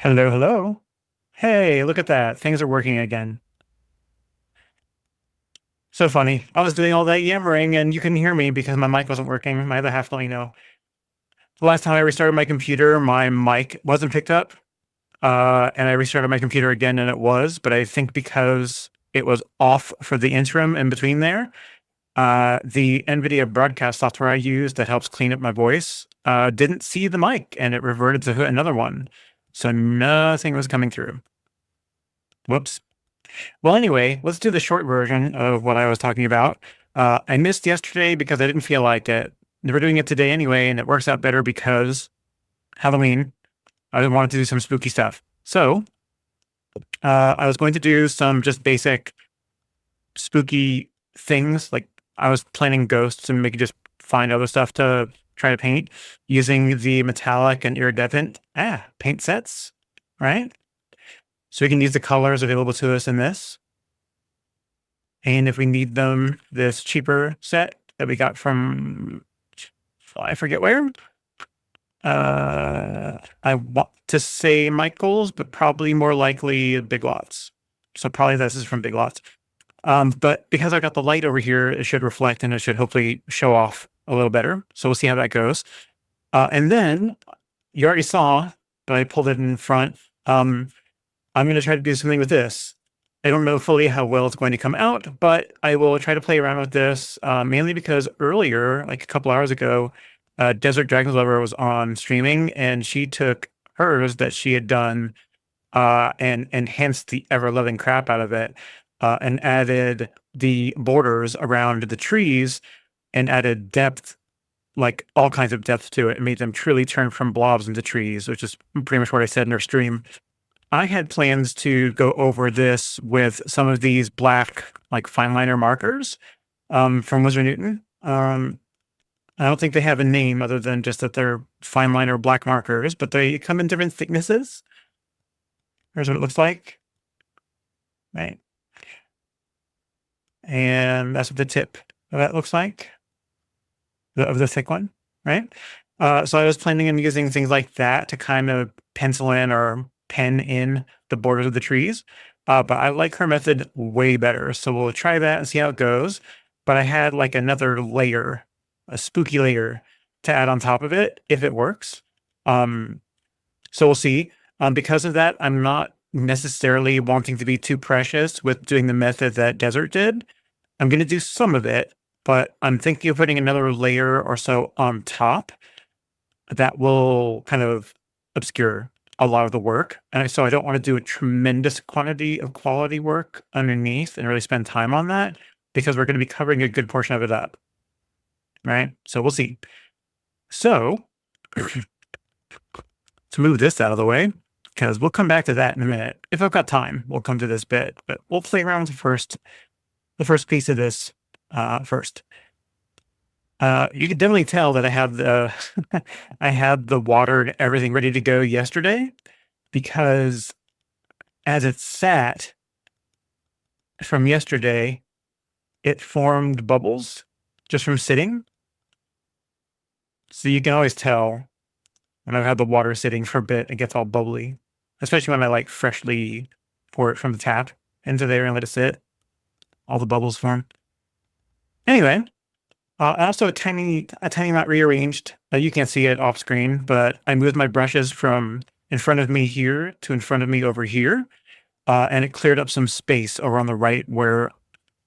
Hello, hello. Hey, look at that. Things are working again. So funny. I was doing all that yammering and you couldn't hear me because my mic wasn't working. My other half let me know. The last time I restarted my computer, my mic wasn't picked up. And I restarted my computer again and it was, but I think because it was off for the interim in between there, the NVIDIA broadcast software I use that helps clean up my voice didn't see the mic and it reverted to another one. So nothing was coming through. Whoops. Well, anyway, let's do the short version of what I was talking about. I missed yesterday because I didn't feel like it. We're doing it today anyway, and it works out better because Halloween. I wanted to do some spooky stuff. So I was going to do some just basic spooky things. Like I was planning ghosts and maybe just find other stuff to try to paint using the metallic and iridescent paint sets, right? So we can use the colors available to us in this. And if we need them, this cheaper set that we got from, I forget where. I want to say Michael's, but probably more likely Big Lots. So probably this is from Big Lots. But because I got the light over here, it should reflect and it should hopefully show off a little better. So we'll see how that goes. And then you already saw, but I pulled it in front. I'm going to try to do something with this. I don't know fully how well it's going to come out, but I will try to play around with this, mainly because earlier, like a couple hours ago, Desert Dragon's Lover was on streaming, and she took hers that she had done and enhanced the ever-loving crap out of it, and added the borders around the trees and added depth, like all kinds of depth to it, and made them truly turn from blobs into trees, which is pretty much what I said in her stream. I had plans to go over this with some of these black, like fine liner markers from Wizard Newton. I don't think they have a name other than just that they're fine liner black markers, but they come in different thicknesses. Here's what it looks like. Right. And that's what the tip of that looks like, of the thick one, right? So I was planning on using things like that to kind of pencil in or pen in the borders of the trees. But I like her method way better. So we'll try that and see how it goes. But I had like another layer, a spooky layer to add on top of it if it works. So we'll see. Because of that, I'm not necessarily wanting to be too precious with doing the method that Desert did. I'm going to do some of it, but I'm thinking of putting another layer or so on top that will kind of obscure a lot of the work. And so I don't want to do a tremendous quantity of quality work underneath and really spend time on that because we're going to be covering a good portion of it up. Right? So we'll see. So to move this out of the way, because we'll come back to that in a minute. If I've got time, we'll come to this bit, but we'll play around with the first piece of this first. You can definitely tell that I have the I had the water and everything ready to go yesterday because as it sat from yesterday, it formed bubbles just from sitting. So you can always tell when I've had the water sitting for a bit, it gets all bubbly, especially when I like freshly pour it from the tap into there and let it sit. All the bubbles form. Anyway, also a tiny amount rearranged. You can't see it off screen, but I moved my brushes from in front of me here to in front of me over here. And it cleared up some space over on the right where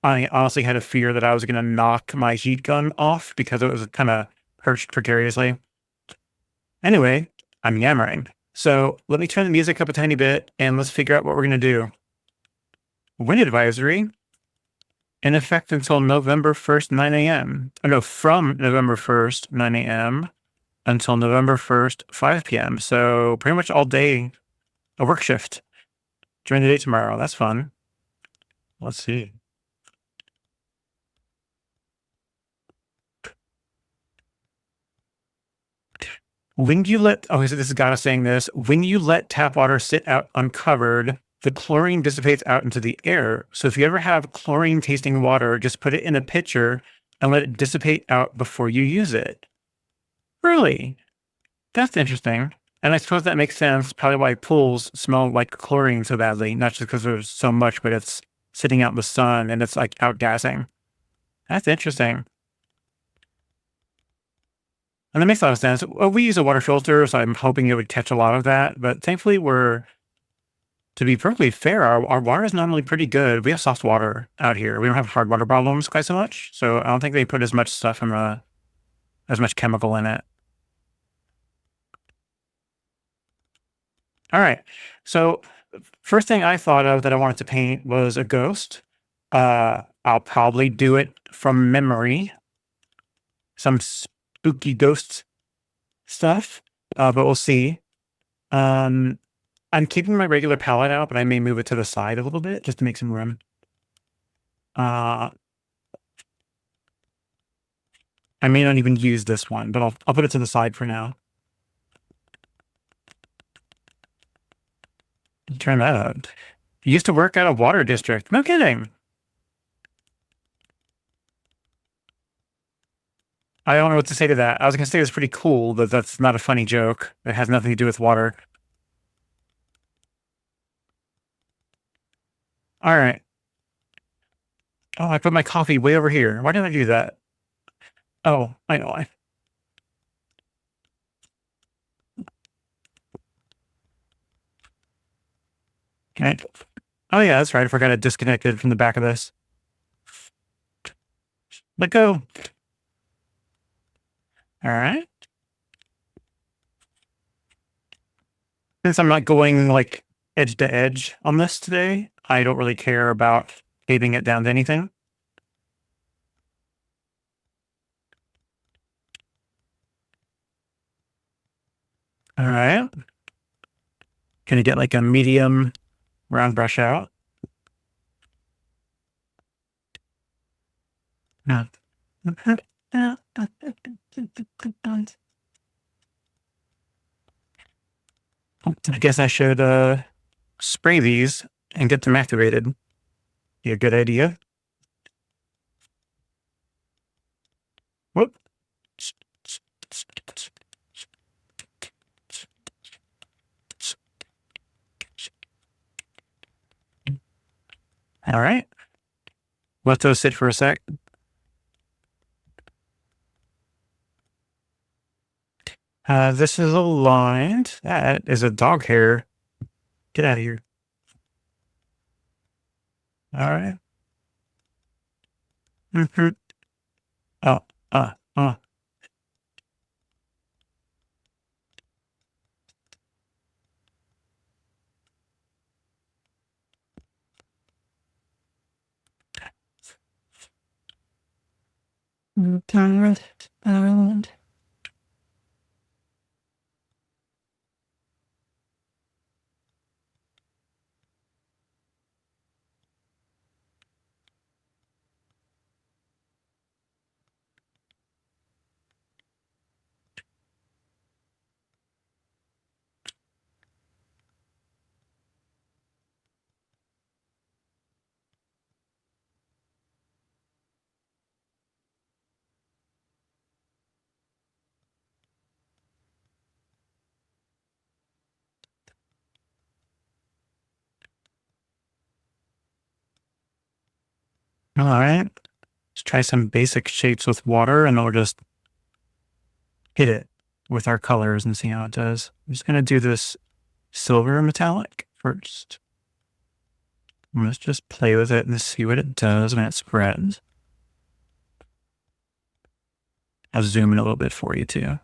I honestly had a fear that I was going to knock my heat gun off because it was kind of perched precariously. Anyway, I'm yammering. So let me turn the music up a tiny bit and let's figure out what we're going to do. Wind advisory in effect until November 1st, 9 a.m. No, from November 1st, 9 a.m. until November 1st, 5 p.m. So pretty much all day, a work shift during the day tomorrow. That's fun. Let's see. When you let, so this is Gana saying this, when you let tap water sit out uncovered, the chlorine dissipates out into the air. So if you ever have chlorine tasting water, just put it in a pitcher and let it dissipate out before you use it. Really? That's interesting. And I suppose that makes sense. Probably why pools smell like chlorine so badly, not just because there's so much, but it's sitting out in the sun and it's like outgassing. That's interesting. And that makes a lot of sense. Well, we use a water filter, so I'm hoping it would catch a lot of that. But thankfully, to be perfectly fair, our water is normally pretty good. We have soft water out here. We don't have hard water problems quite so much. So I don't think they put as much stuff in as much chemical in it. All right. So first thing I thought of that I wanted to paint was a ghost. I'll probably do it from memory, some spooky ghost stuff, but we'll see. Um, I'm keeping my regular palette out, but I may move it to the side a little bit just to make some room. Uh, I may not even use this one, but I'll put it to the side for now. Turn that out. You used to work at a water district. No kidding. I don't know what to say to that. I was gonna say it's pretty cool, but that's not a funny joke. It has nothing to do with water. All right. Oh, I put my coffee way over here. Why did I do that? Oh, I know why. Okay. Oh yeah, that's right. I forgot it disconnected from the back of this. Let go. All right. Since I'm not going like edge to edge on this today, I don't really care about taping it down to anything. All right. Can you get like a medium round brush out? No. I guess I should spray these and get them activated. Be a good idea. Whoop. All right. Let those sit for a sec. This is aligned. That is a dog hair. Get out of here. All right. Mm-hmm. Oh, uh, uh. Ireland. All right. Let's try some basic shapes with water and then we'll just hit it with our colors and see how it does. I'm just going to do this silver metallic first. Let's just play with it and see what it does when it spreads. I'll zoom in a little bit for you too.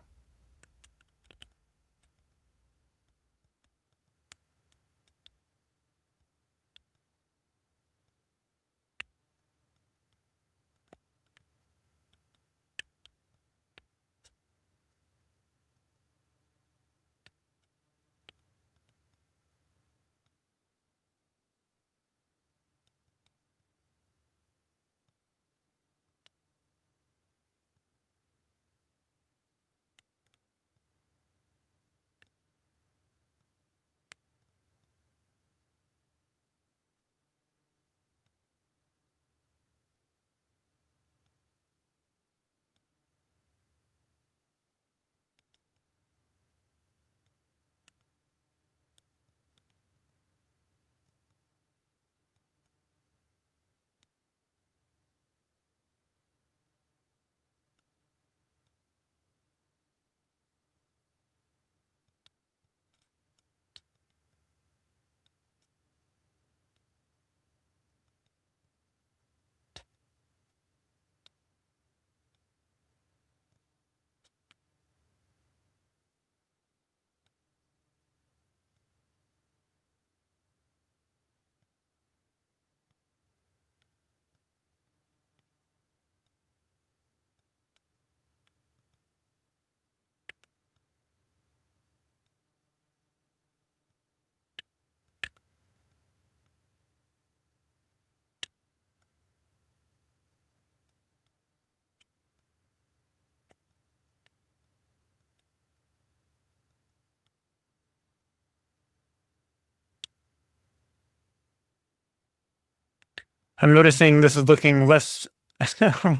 I'm noticing this is looking less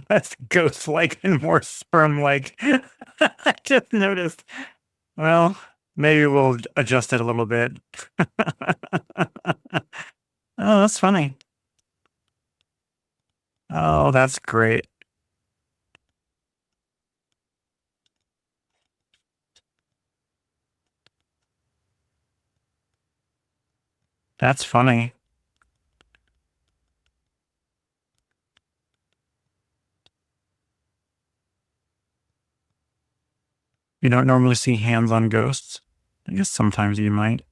less ghost-like and more sperm-like. I just noticed. Well, maybe we'll adjust it a little bit. Oh, that's funny. Oh, that's great. That's funny. You don't normally see hands on ghosts. I guess sometimes you might.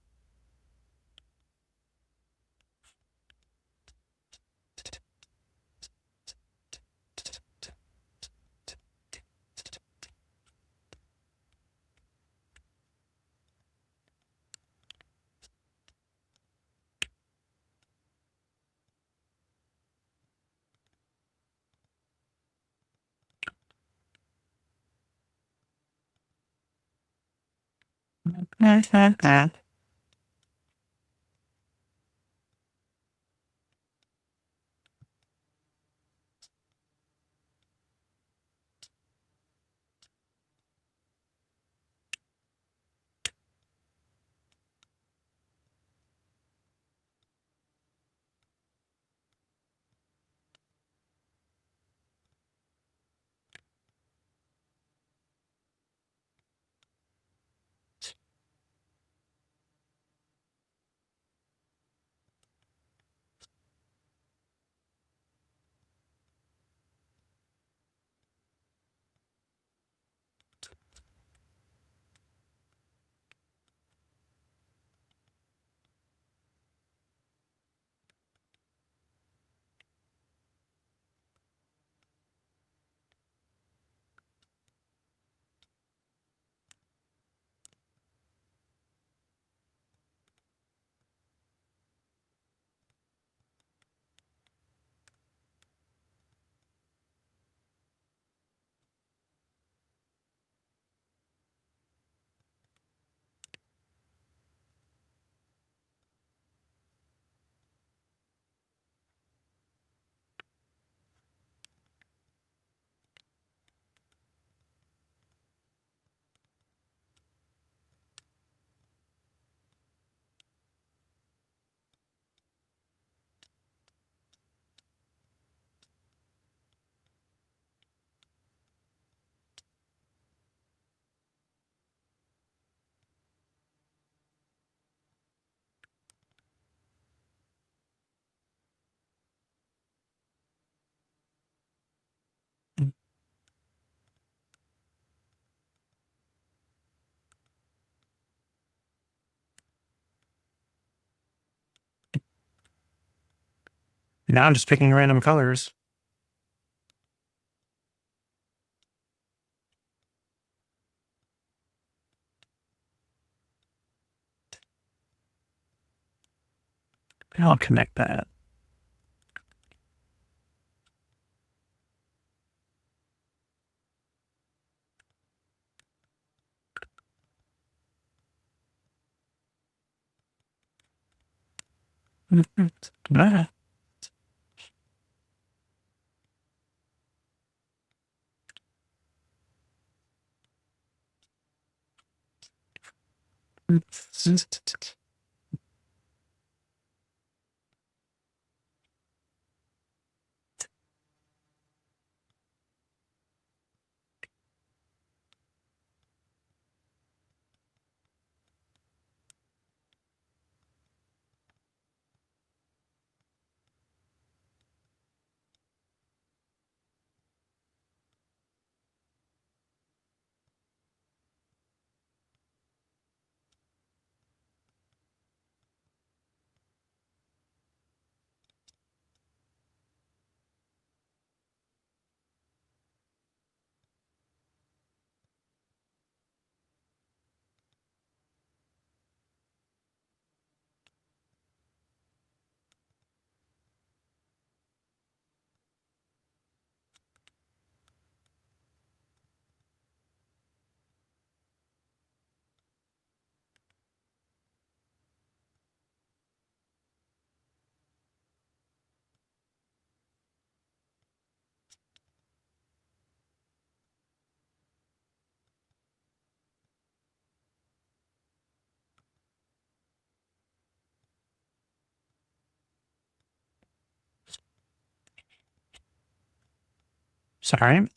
Now I'm just picking random colors. I'll connect that. Ah. Sorry.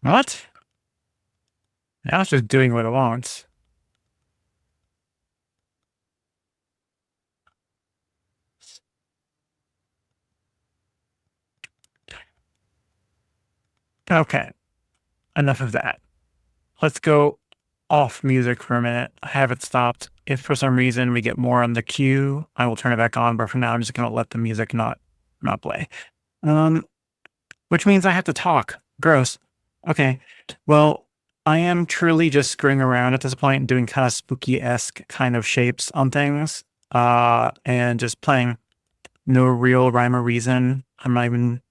What? Now it's just doing what it wants. Okay. enough of that. Let's go off music for a minute. I have it stopped. If for some reason we get more on the cue, I will turn it back on. But for now, I'm just gonna let the music not play. Um, which means I have to talk. Gross. Okay. Well, I am truly just screwing around at this point, doing kind of spooky-esque kind of shapes on things, and just playing. No real rhyme or reason. I'm not even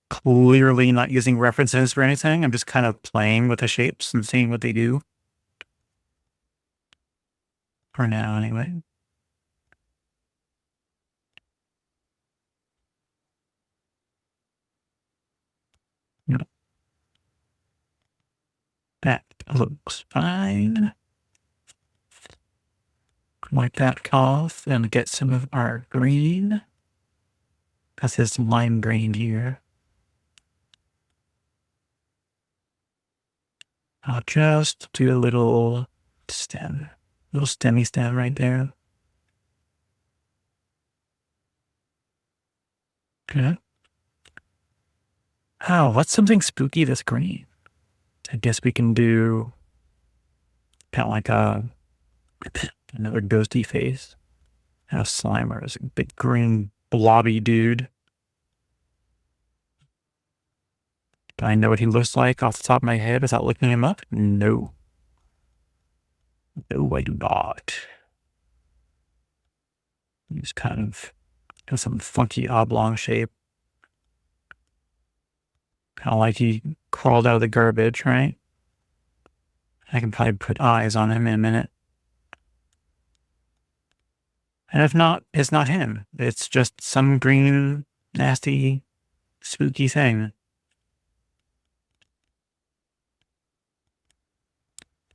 clearly not using references for anything. I'm just kind of playing with the shapes and seeing what they do. For now, anyway. Yeah, that looks fine. Wipe that off and get some of our green. That's his lime green here. I'll just do a little stem, little stemmy stem right there. Okay. Oh, what's something spooky this green? I guess we can do kind of like another ghosty face. How Slimer is a big green blobby dude. Do I know what he looks like off the top of my head without looking him up? No. No, I do not. He's kind of got some funky oblong shape. Kind of like he crawled out of the garbage, right? I can probably put eyes on him in a minute. And if not, it's not him. It's just some green, nasty, spooky thing.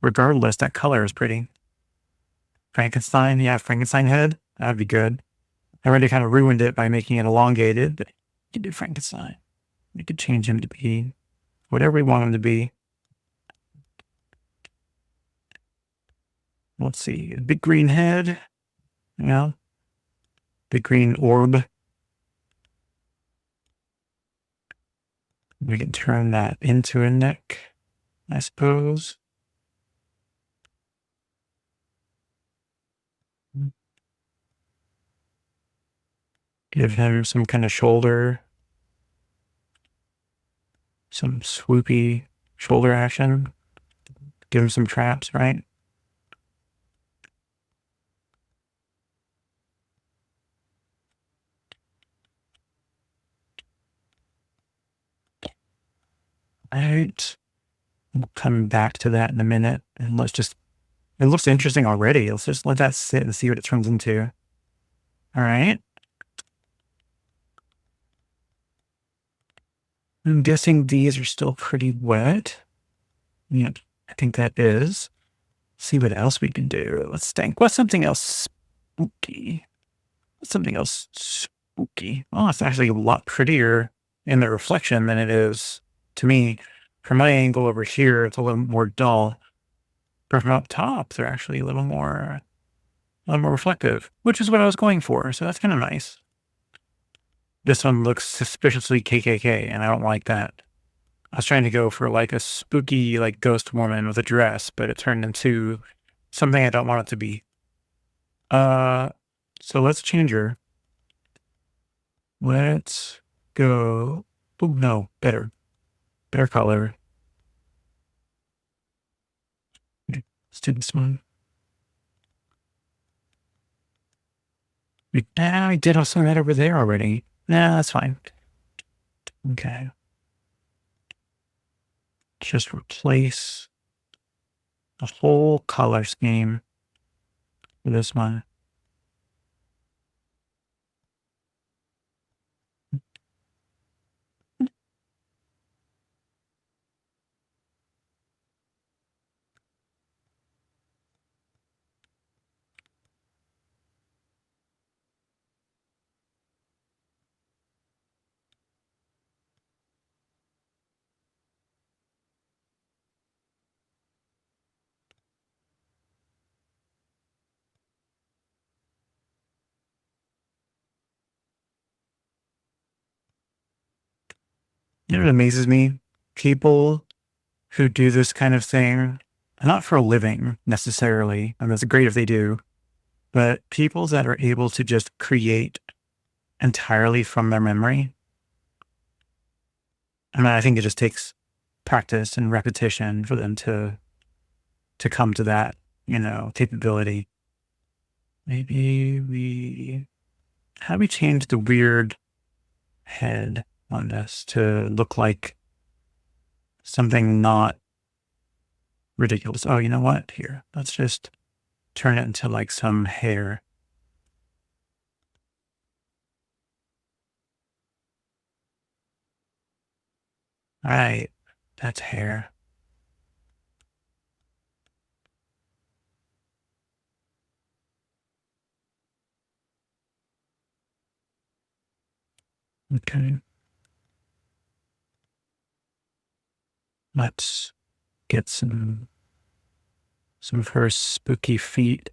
Regardless, that color is pretty. Frankenstein, yeah, Frankenstein head. That'd be good. I already kind of ruined it by making it elongated, but you can do Frankenstein. We could change him to be whatever we want him to be. Let's see. Big green head. Yeah. Big green orb. We can turn that into a neck, I suppose. Give him some kind of shoulder. Some swoopy shoulder action. Give him some traps, right? Alright. We'll come back to that in a minute. And let's just, it looks interesting already. Let's just let that sit and see what it turns into. Alright. I'm guessing these are still pretty wet. Yeah, I think that is. See what else we can do. Let's think. What's something else spooky? What's something else spooky? Oh, it's actually a lot prettier in the reflection than it is to me. From my angle over here, it's a little more dull. But from up top, they're actually a little more reflective, which is what I was going for. So that's kind of nice. This one looks suspiciously KKK, and I don't like that. I was trying to go for like a spooky, like ghost woman with a dress, but it turned into something I don't want it to be. So let's change her. Let's go. Oh, no, better color. Let's do this one. I did also that over there already. Nah, that's fine. Okay. Just replace the whole color scheme with this one. You know what amazes me? People who do this kind of thing, not for a living necessarily. I mean, it's great if they do, but people that are able to just create entirely from their memory. I mean, I think it just takes practice and repetition for them to come to that, capability. Maybe how do we change the weird head on this to look like something not ridiculous? Oh, you know what? Here, let's just turn it into like some hair. All right, that's hair. Okay. Let's get some of her spooky feet.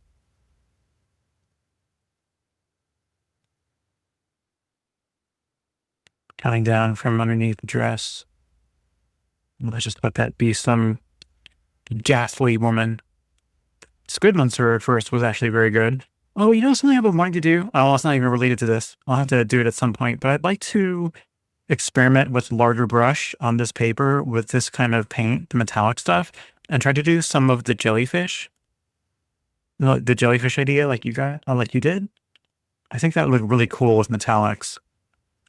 Coming down from underneath the dress. Let's just let that be some ghastly woman. Squid Monster at first was actually very good. Oh, something I've been wanting to do? Oh, it's not even related to this. I'll have to do it at some point, but I'd like to experiment with larger brush on this paper with this kind of paint, the metallic stuff, and try to do some of the jellyfish. The jellyfish idea like you did. I think that would look really cool with metallics.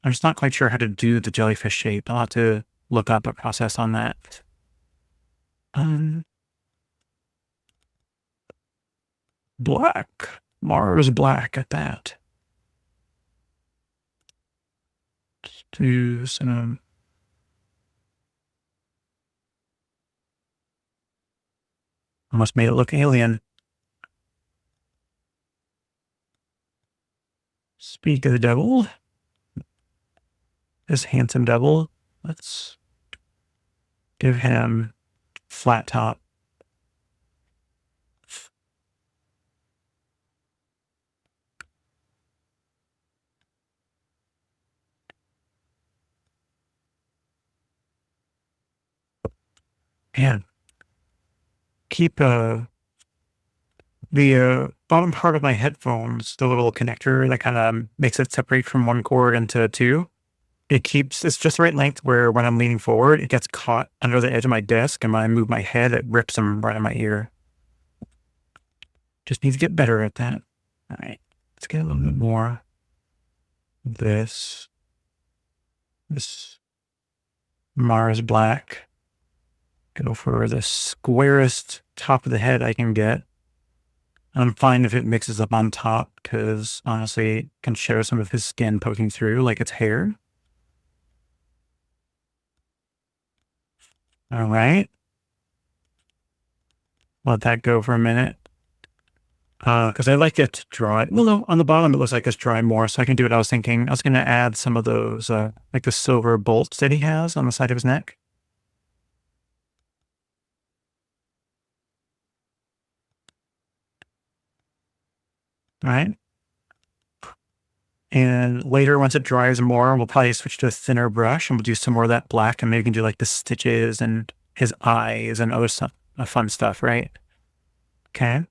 I'm just not quite sure how to do the jellyfish shape. I'll have to look up a process on that. Black. Mars black at that. Let's do some. Almost made it look alien. Speak of the devil. This handsome devil. Let's give him flat top. Man, keep the bottom part of my headphones, the little connector that kind of makes it separate from one cord into two. It's just the right length where when I'm leaning forward, it gets caught under the edge of my desk. And when I move my head, it rips them right in my ear. Just need to get better at that. All right, let's get a little bit more of this Mars black. Go for the squarest top of the head I can get. I'm fine if it mixes up on top because honestly, it can show some of his skin poking through like it's hair. All right. Let that go for a minute. Because I like it to dry. Well, no, on the bottom, it looks like it's dry more, so I can do what I was thinking. I was going to add some of those, like the silver bolts that he has on the side of his neck. All right. And later, once it dries more, we'll probably switch to a thinner brush and we'll do some more of that black and maybe we can do like the stitches and his eyes and other stuff, fun stuff, right? Okay.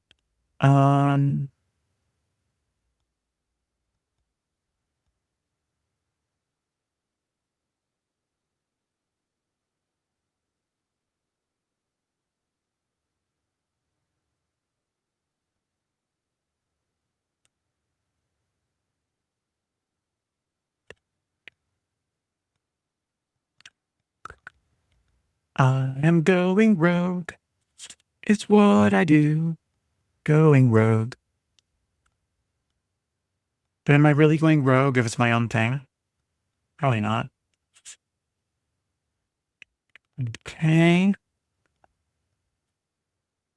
I am going rogue. It's what I do. Going rogue. But am I really going rogue if it's my own thing? Probably not. Okay.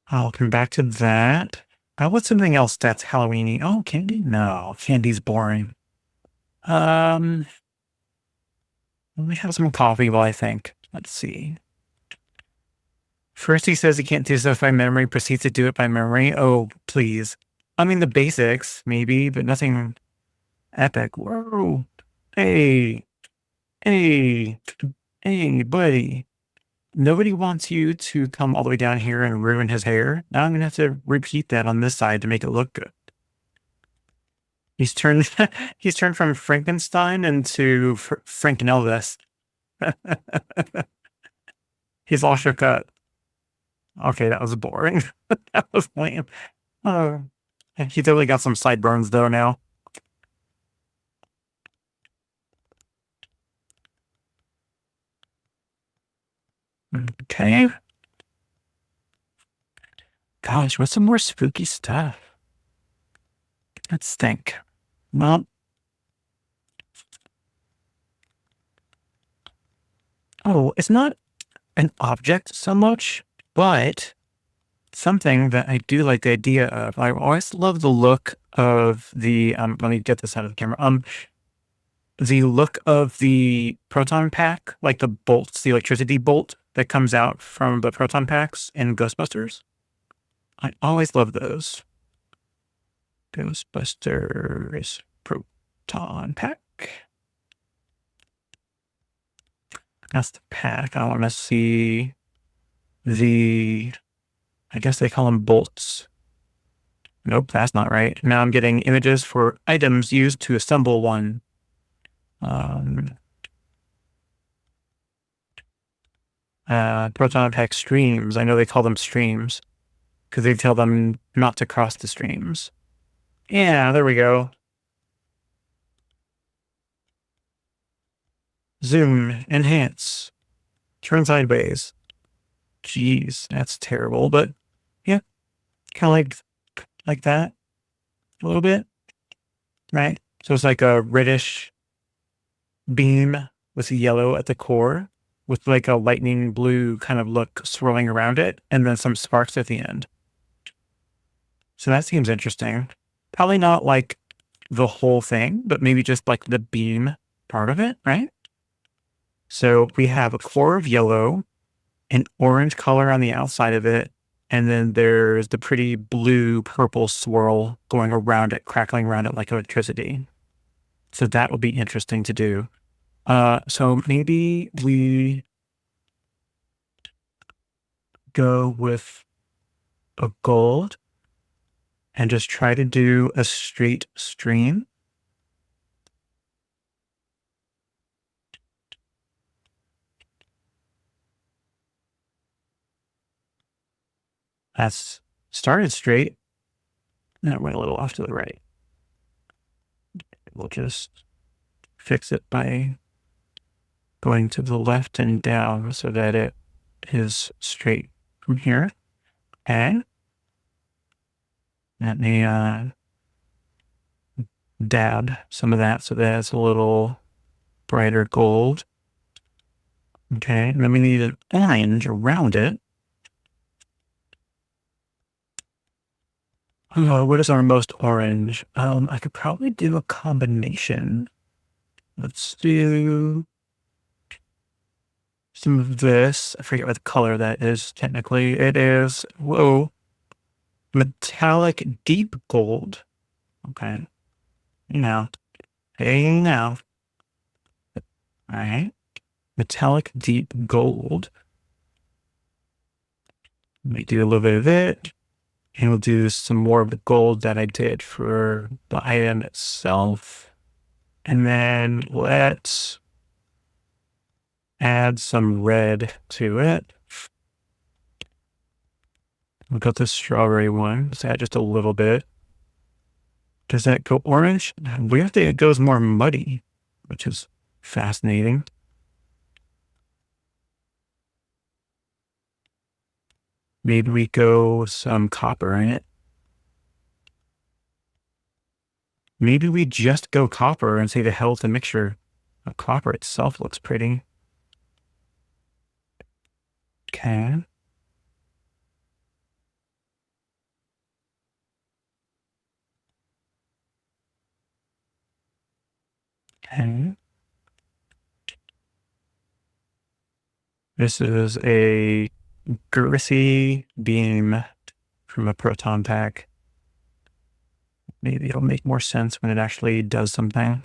I'll come back to that. What's something else that's Halloweeny? Oh, candy? No, candy's boring. Let me have some coffee while I think. Let's see. First he says he can't do stuff by memory, proceeds to do it by memory. Oh, please. I mean, the basics, maybe, but nothing epic. Whoa. Hey, buddy. nobody wants you to come all the way down here and ruin his hair. Now I'm going to have to repeat that on this side to make it look good. He's turned, he's turned from Frankenstein into Franken Elvis. He's all shook up. Okay, that was boring. That was lame. He's totally got some sideburns though now. Okay. Gosh, what's some more spooky stuff? Let's think. Well, oh, it's not an object so much, but something that I do like the idea of. I always love the look of the, let me get this out of the camera. The look of the proton pack, like the bolts, the electricity bolt that comes out from the proton packs in Ghostbusters. I always love those. Ghostbusters proton pack. That's the pack. I want to see the, I guess they call them bolts. Nope, that's not right. Now I'm getting images for items used to assemble one. Proton pack streams. I know they call them streams because they tell them not to cross the streams. Yeah, there we go. Zoom, enhance, turn sideways. Jeez, that's terrible, but yeah, kind of like that a little bit, right? So it's like a reddish beam with a yellow at the core with like a lightning blue kind of look swirling around it and then some sparks at the end. So that seems interesting. Probably not like the whole thing, but maybe just like the beam part of it, right? So we have a core of yellow, an orange color on the outside of it, and then there's the pretty blue purple swirl going around it, crackling around it like electricity. So that would be interesting to do. So maybe we go with a gold and just try to do a straight stream. That's started straight. And it went a little off to the right. We'll just fix it by going to the left and down so that it is straight from here. Okay. Let me dab some of that so that it's a little brighter gold. Okay, and then we need an orange around it. Oh, what is our most orange? I could probably do a combination. Let's do some of this. I forget what the color that is technically. It is, whoa, metallic deep gold. Okay. Now, hey now. All right. Metallic deep gold. Let me do a little bit of it. And we'll do some more of the gold that I did for the item itself. And then let's add some red to it. We've got the strawberry one. Let's add just a little bit. Does that go orange? We have to, it goes more muddy, which is fascinating. Maybe we go some copper in it. Maybe we just go copper and say the hell with the mixture. The copper itself looks pretty. Okay. Okay. This is a greasy beam from a proton pack. Maybe it'll make more sense when it actually does something.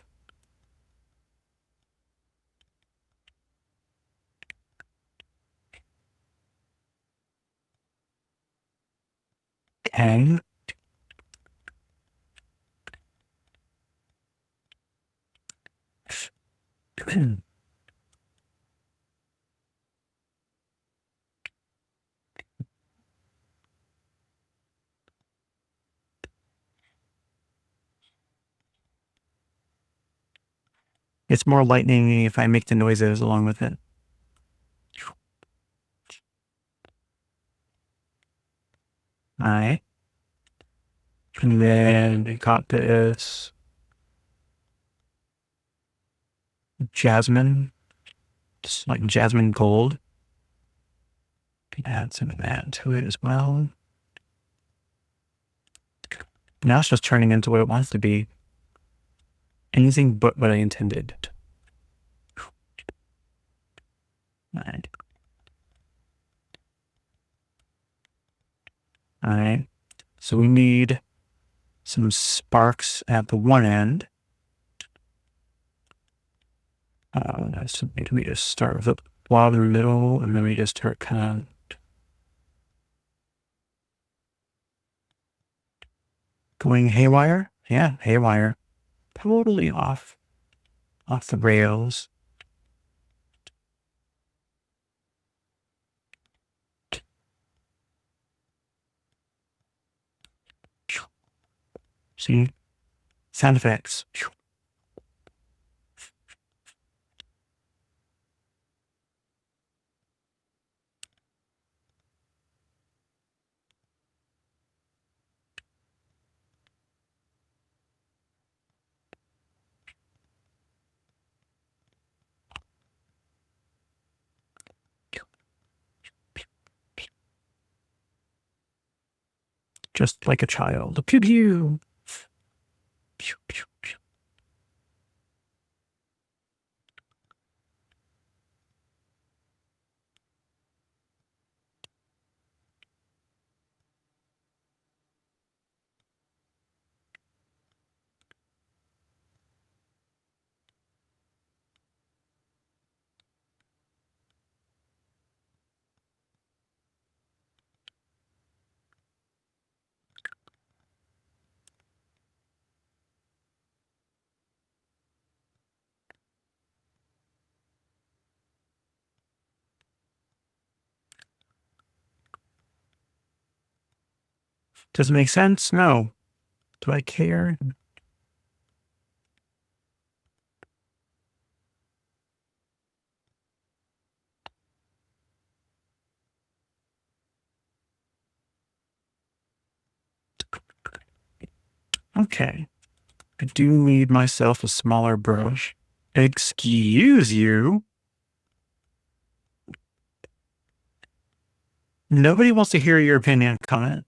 pen. It's more lightning if I make the noises along with it. Alright. And then I got this jasmine, just like jasmine gold. Add some of that to it as well. Now it's just turning into what it wants to be. Anything but what I intended. Alright. Alright. So we need some sparks at the one end. So maybe we just start with a blob in the middle, and then we just start kind of going haywire. Yeah, haywire. Totally off the rails. See? Sound effects. Just like a child. Pew pew. Pew pew pew. Does it make sense? No. Do I care? Okay. I do need myself a smaller brush. Excuse you? Nobody wants to hear your opinion, comment.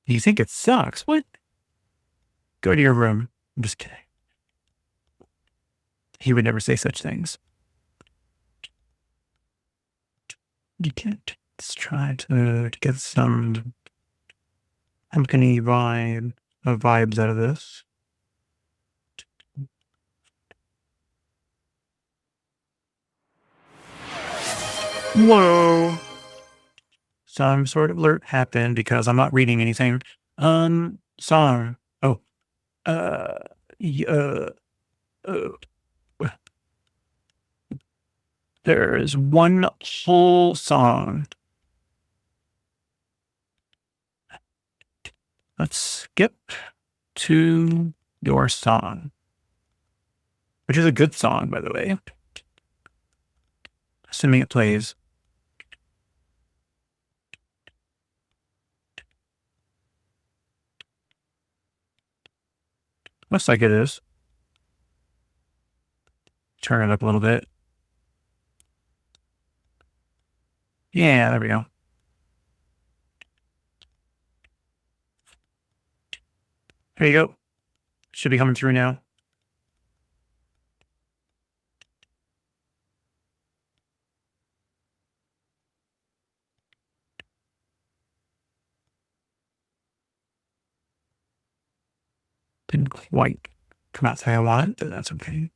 You think it sucks? What? Go to your room. I'm just kidding. He would never say such things. You can't. Let's try to get some uncanny vibes out of this. Whoa! Some sort of alert happened because I'm not reading anything. Song. Oh. Uh. There is one whole song. Let's skip to your song, which is a good song, by the way. Assuming it plays. Looks like it is. Turn it up a little bit. Yeah, there we go. There you go. Should be coming through now. Didn't quite come out the way I wanted, but that's okay.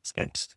Sketch.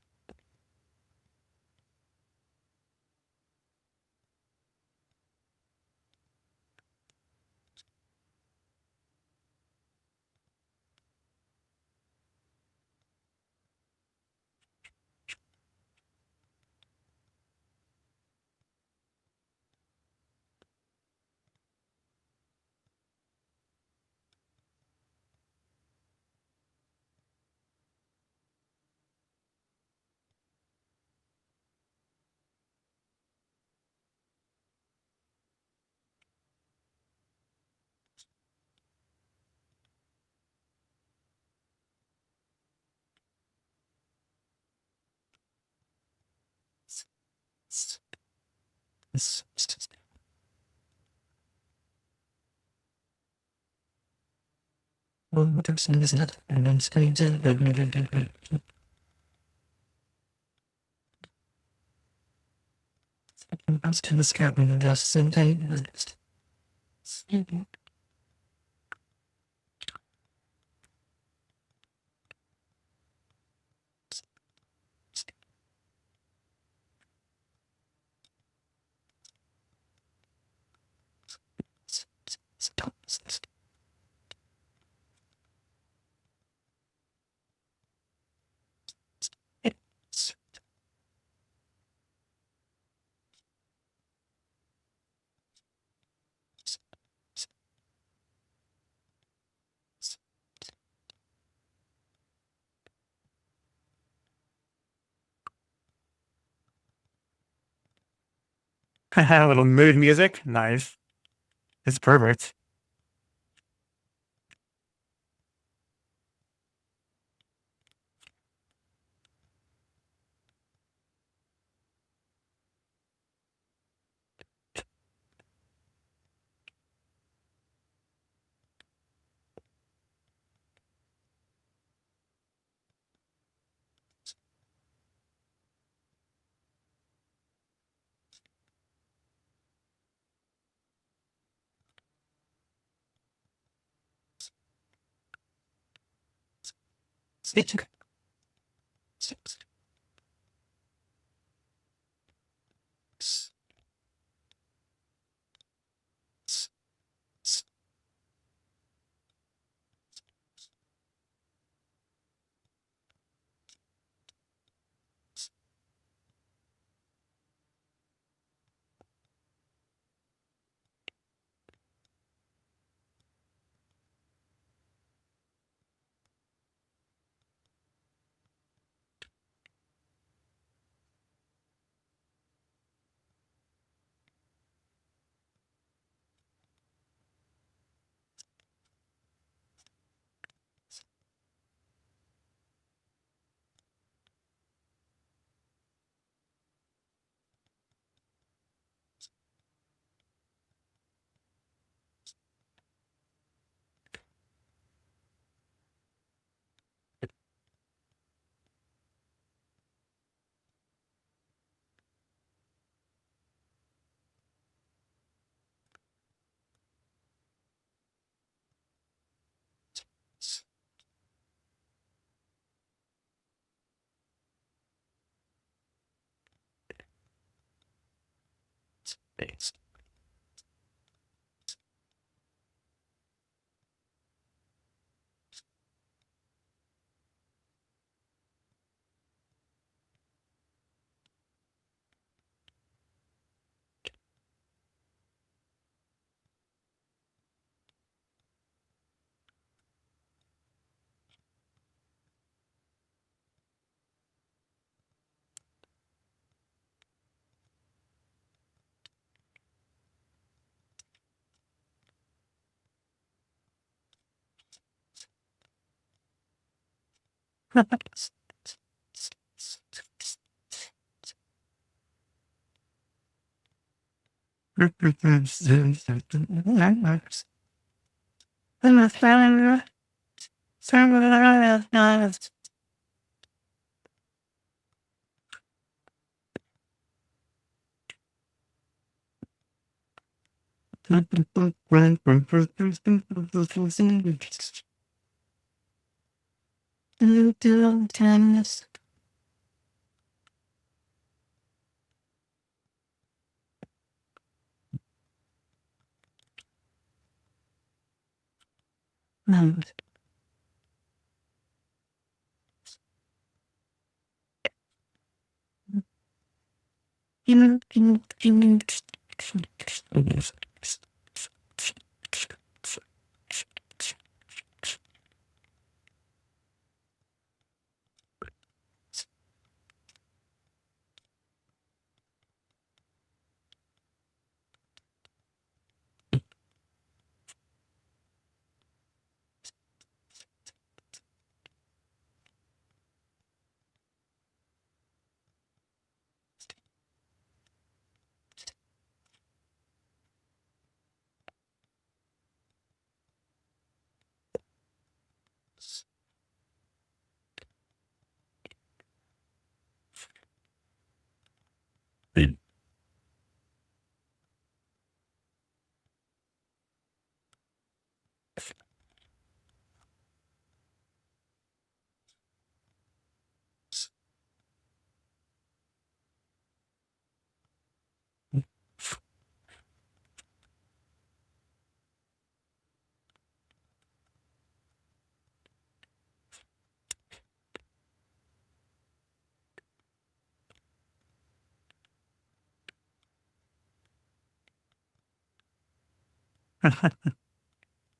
A little mood music. Nice. It's perfect.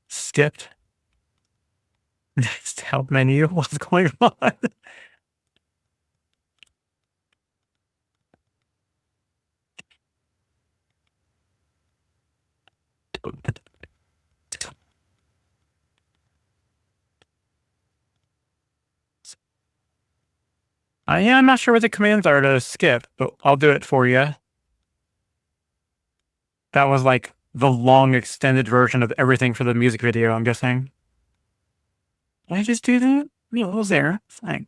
Skipped. Next help menu. What's going on? Yeah, I'm not sure what the commands are to skip, but I'll do it for you. That was like the long extended version of everything for the music video, I'm guessing. Did I just do that? Yeah, it was there. Fine.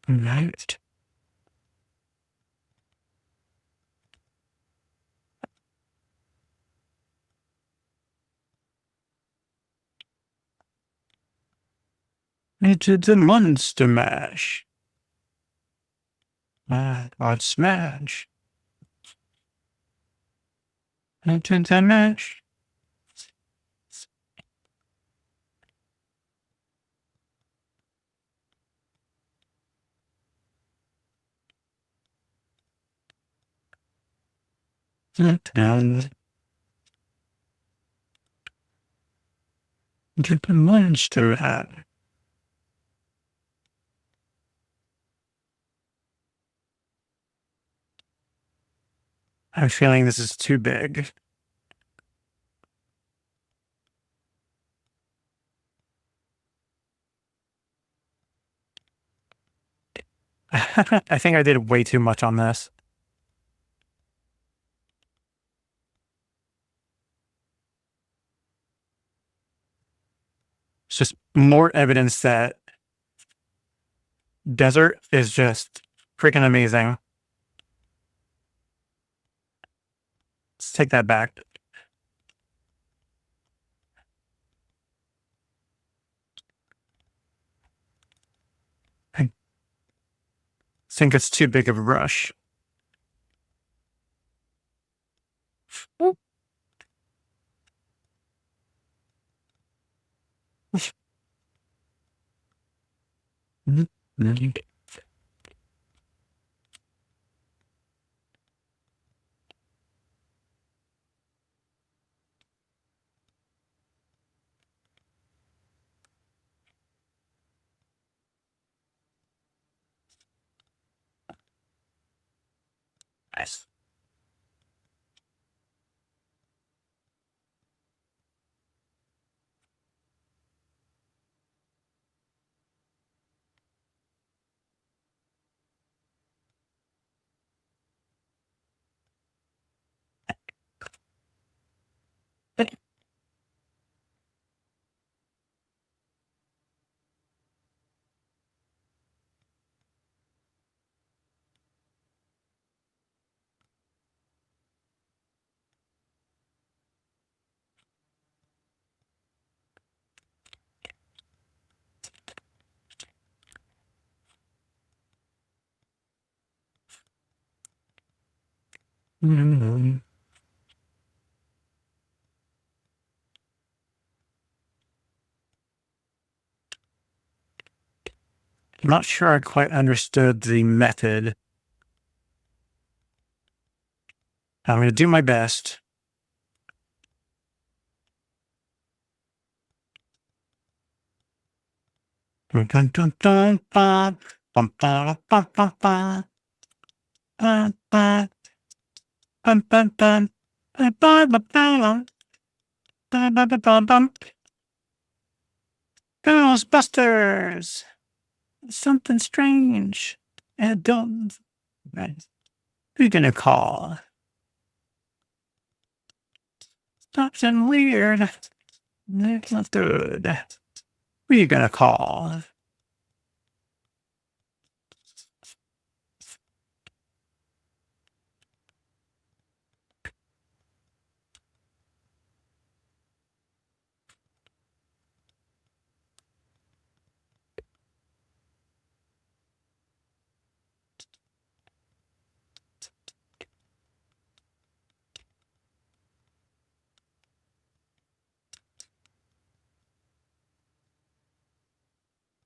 Right. It's a monster mash. I'd smash. It's a mash. Down. It's a monster hat. I'm feeling this is too big. I think I did way too much on this. It's just more evidence that desert is just freaking amazing. Let's take that back. I think it's too big of a brush. Nice. I'm not sure I quite understood the method. I'm going to do my best. Dun, dun, dun, dun, ba, bum, ba, ba, ba, ba, ba, ba, bum, bum, bum, ba, ba, ba, ba, ba, ba, ba, ba, bum. Ghostbusters! Something strange. And don't. Right. Who you gonna call? Something weird. That's not good. Who you gonna call?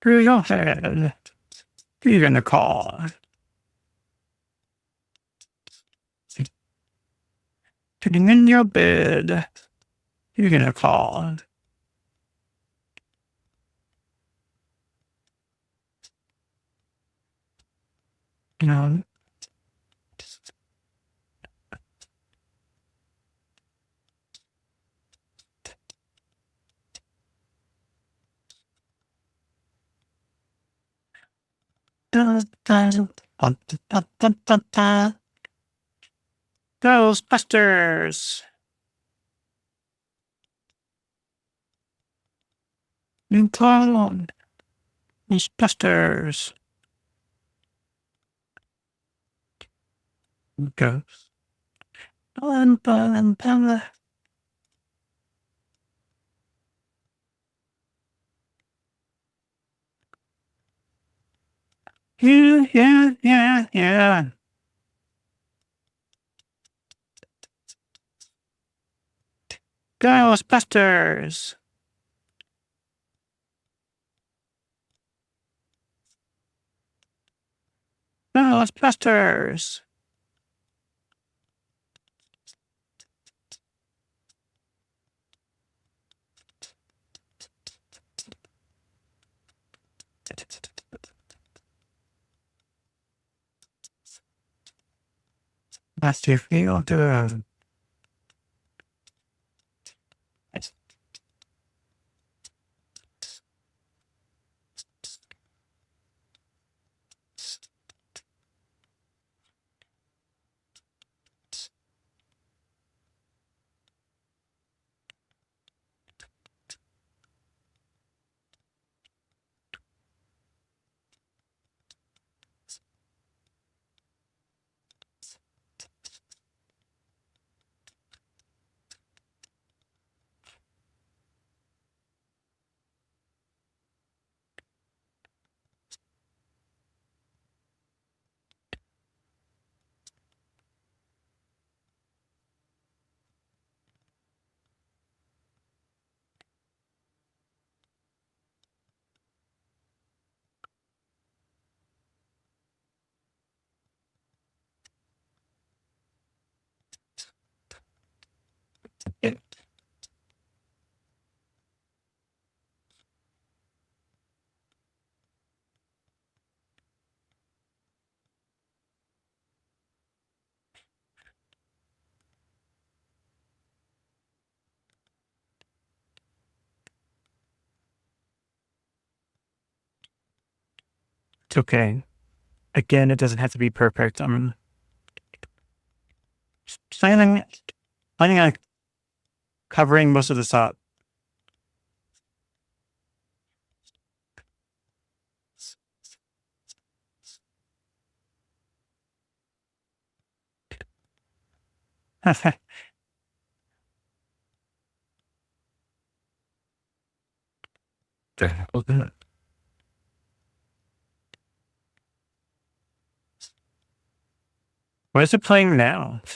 Through your head. Who you gonna call? Sitting in your bed. Who you gonna call? You know. Ghostbusters. You call on these busters. Ghost. Yeah. Ghostbusters. Ghostbusters. That's you feel good. It's okay. Again, it doesn't have to be perfect. I'm planning on covering most of this up. What is it playing now? I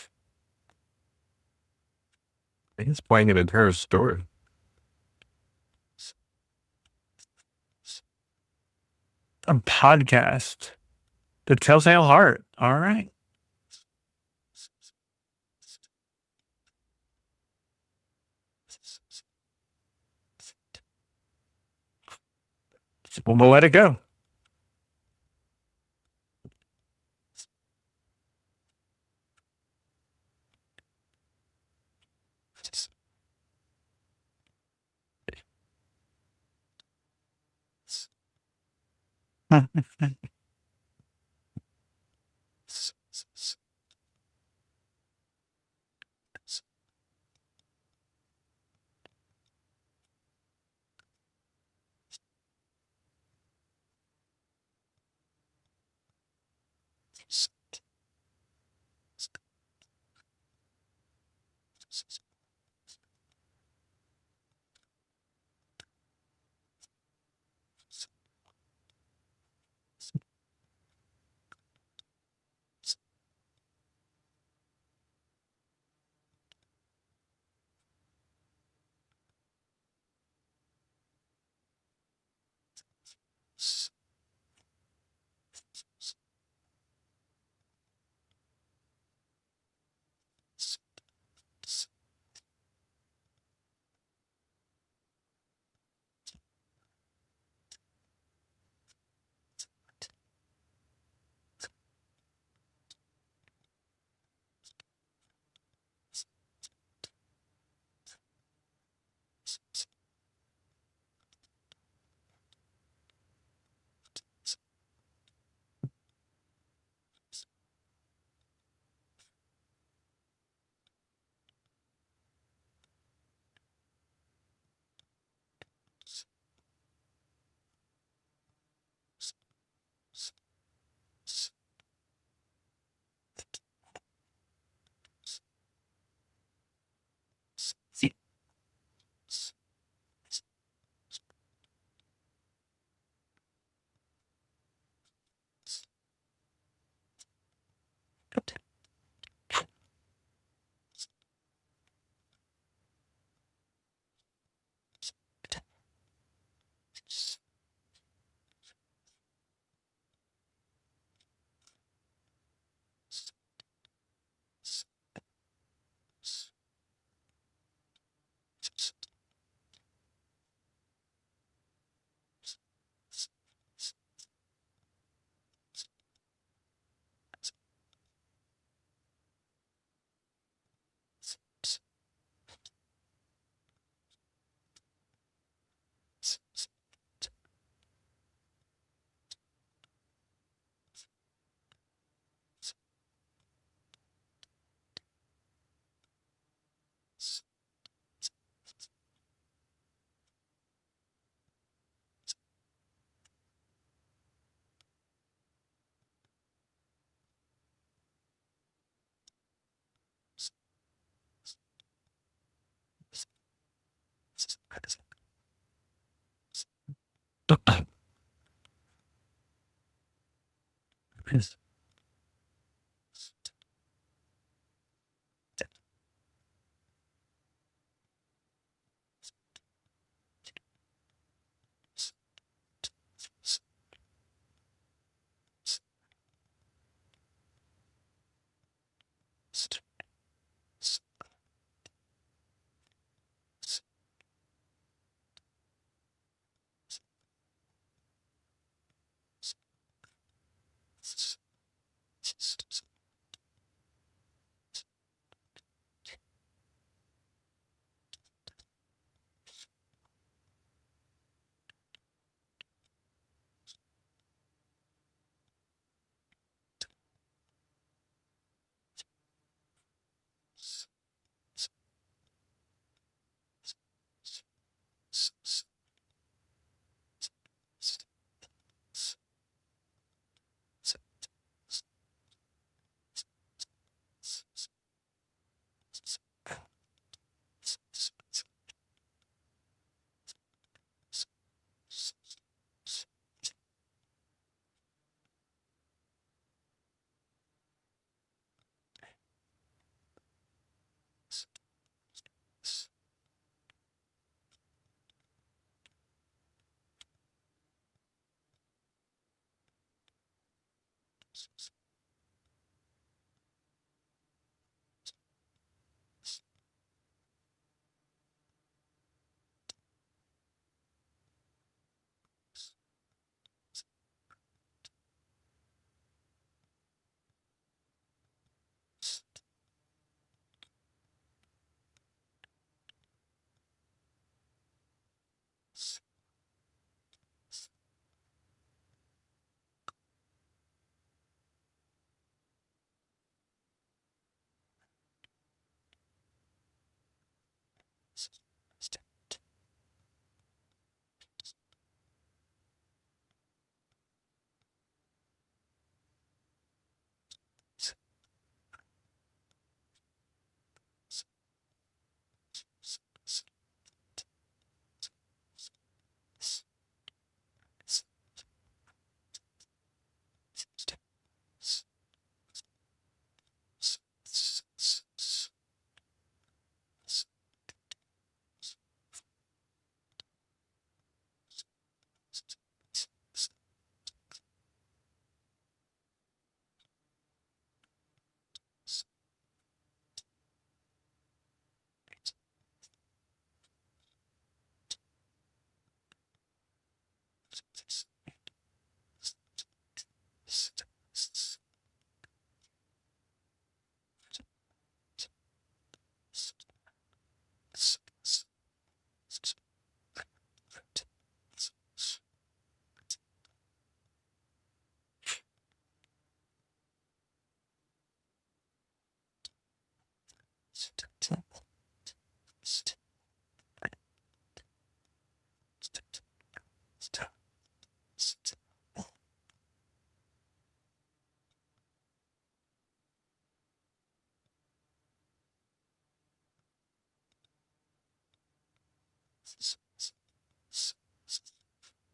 think it's playing an entire story. A podcast. The Telltale Heart. All right. We'll let it go.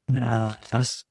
No, that's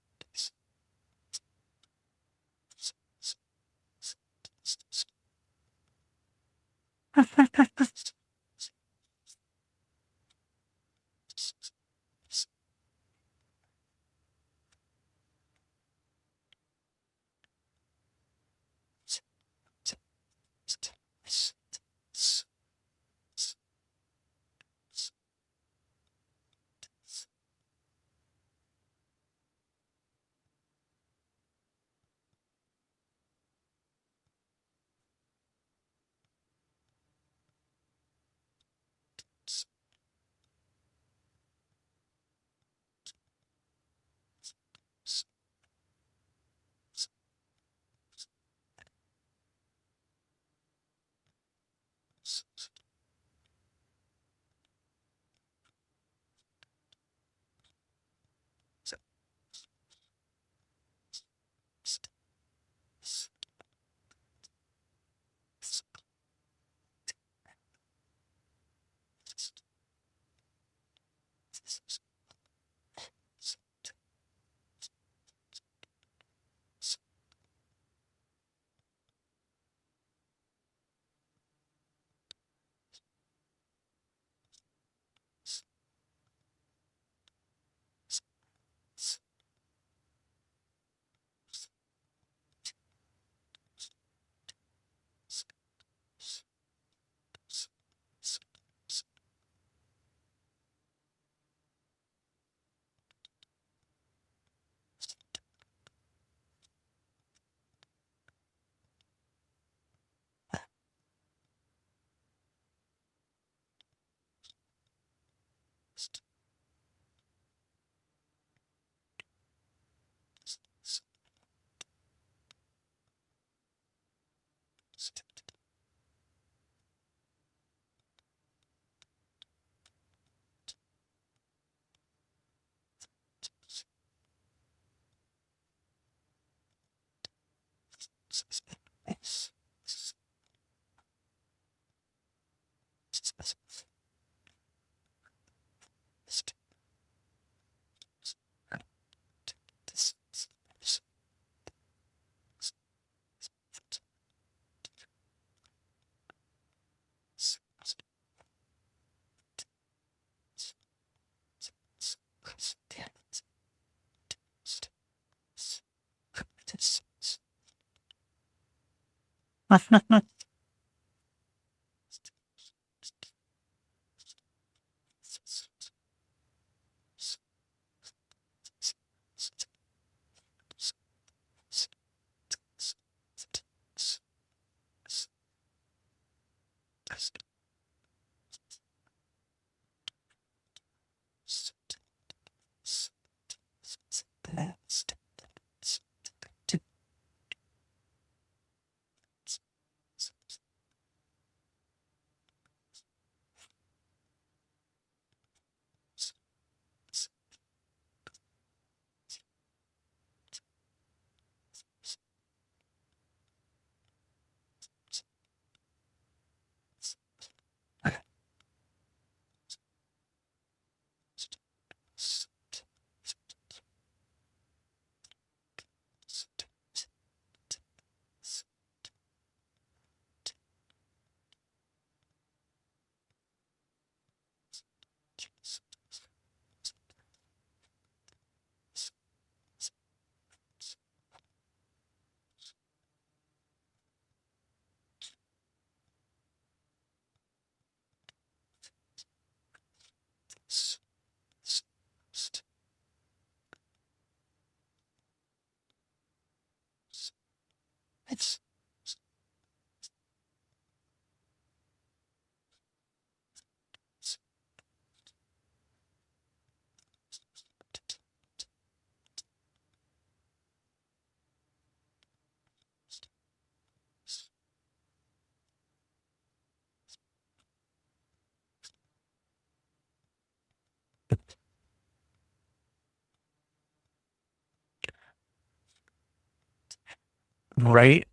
Right?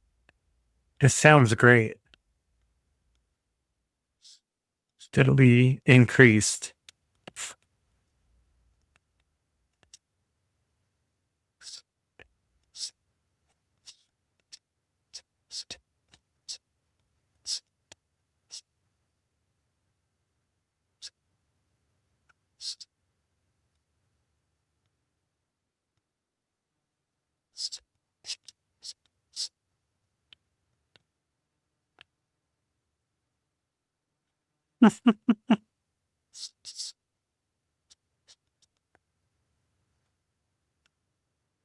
It sounds great. Steadily increased.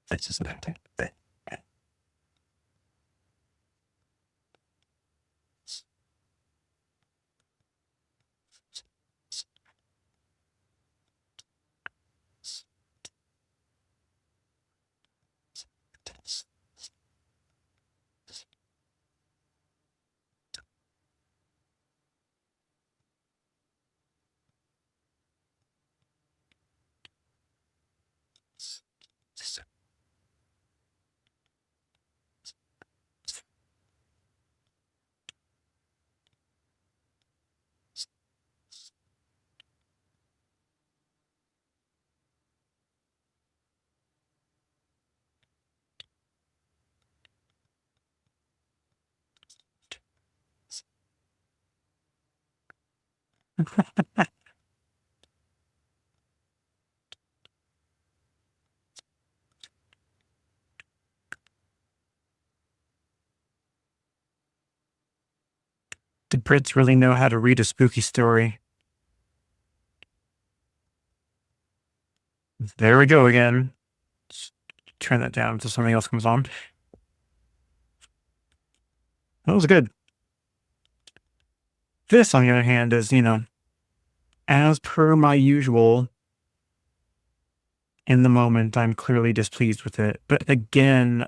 That's just about it. The Brits really know how to read a spooky story. There we go again. Let's turn that down until something else comes on. That was good. This, on the other hand, is, as per my usual, in the moment, I'm clearly displeased with it. But again,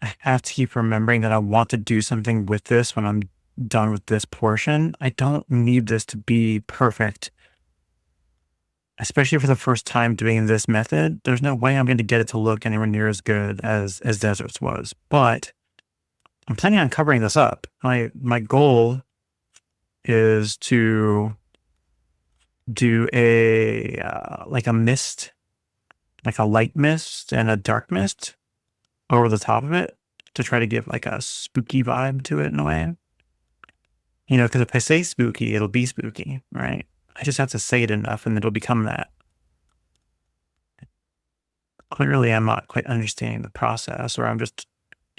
I have to keep remembering that I want to do something with this when I'm done with this portion. I don't need this to be perfect, especially for the first time doing this method. There's no way I'm going to get it to look anywhere near as good as Deserts was, but I'm planning on covering this up. My goal is to do like a mist, like a light mist and a dark mist over the top of it to try to give like a spooky vibe to it in a way. Because if I say spooky, it'll be spooky, right? I just have to say it enough and it'll become that. Clearly, I'm not quite understanding the process, or I'm just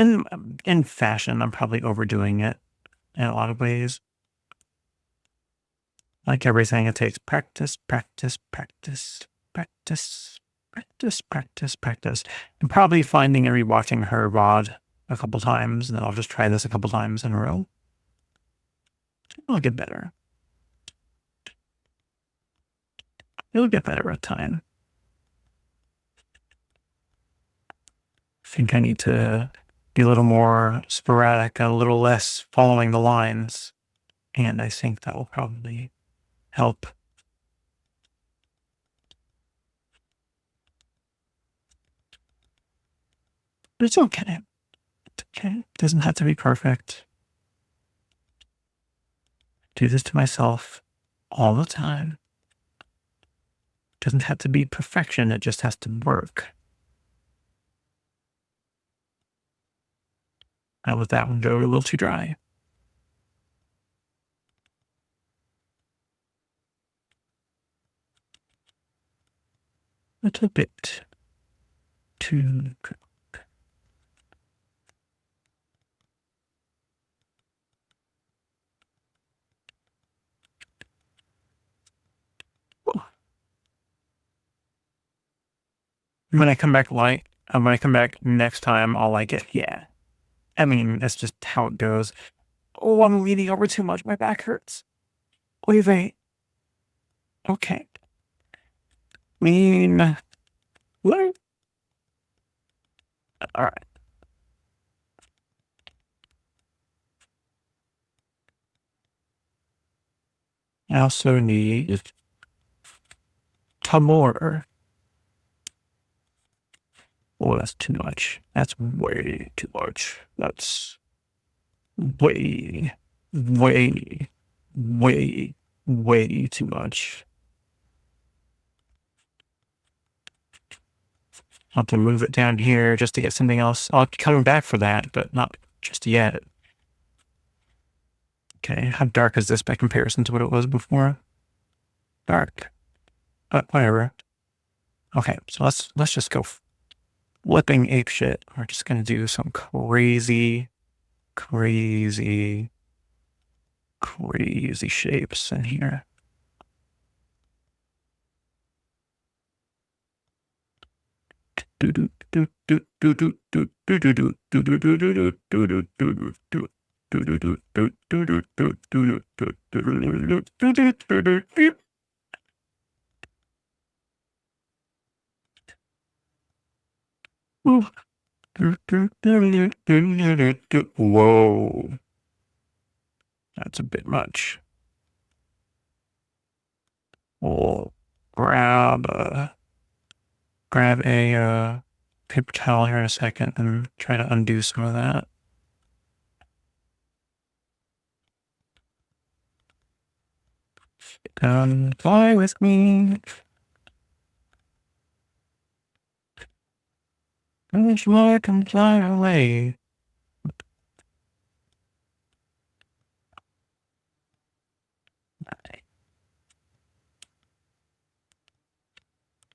And in fashion, I'm probably overdoing it in a lot of ways. Like everything, it takes practice, practice, practice, practice, practice, practice, practice. And probably finding and rewatching her rod a couple times, and then I'll just try this a couple times in a row. It'll get better. It'll get better with time. I think I need to be a little more sporadic, a little less following the lines. And I think that will probably help. But it's okay. It's okay. It doesn't have to be perfect. Do this to myself all the time. It doesn't have to be perfection. It just has to work. I let that one go a little too dry. A little bit too. When I come back when I come back next time, I'll like it. Yeah. I mean, that's just how it goes. Oh, I'm leaning over too much. My back hurts. Wait. Okay. Lean. What? All right. I also need more. Oh, that's too much. That's way too much. That's way, way, way too much. I'll have to move it down here just to get something else. I'll come back for that, but not just yet. Okay, how dark is this by comparison to what it was before? Dark. Whatever. Okay, so let's just go flipping ape shit. We're just gonna do some crazy shapes in here. Whoa. That's a bit much. We'll grab a paper towel here in a second and try to undo some of that. Come fly with me. Wish I can fly away.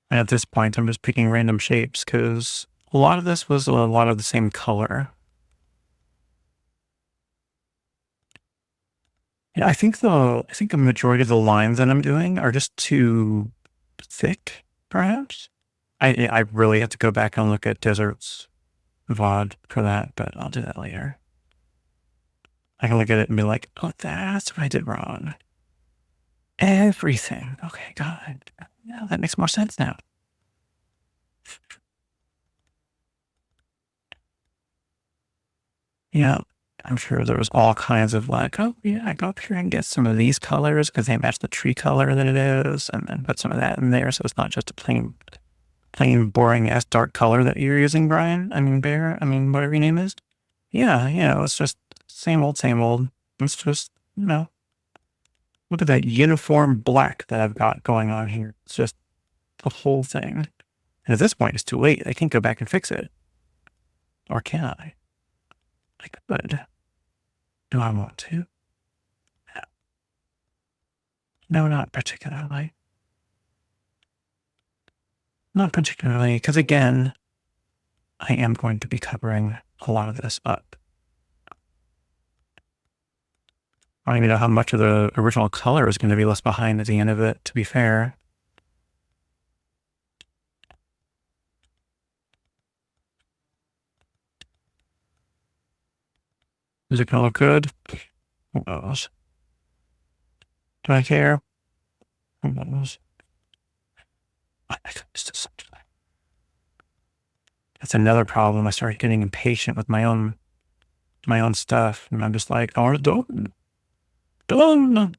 At this point, I'm just picking random shapes because a lot of this was a lot of the same color. Yeah, I think a majority of the lines that I'm doing are just too thick, perhaps. I really have to go back and look at Desert's VOD for that, but I'll do that later. I can look at it and be like, oh, that's what I did wrong. Everything. Okay, God. Yeah, that makes more sense now. Yeah, I'm sure there was all kinds of like, oh yeah, I go up here and get some of these colors because they match the tree color that it is, and then put some of that in there, so it's not just a plain boring ass dark color that you're using, Brian. I mean, Bear. I mean, whatever your name is. Yeah, it's just same old, same old. It's just look at that uniform black that I've got going on here. It's just the whole thing. And at this point, it's too late. I can't go back and fix it, or can I? I could. Do I want to? No, not particularly. Not particularly, because again, I am going to be covering a lot of this up. I don't even know how much of the original color is going to be left behind at the end of it, to be fair. Is it going to look good? Who knows? Do I care? Who knows? That's another problem. I started getting impatient with my own stuff, and I'm just like, oh, done. What am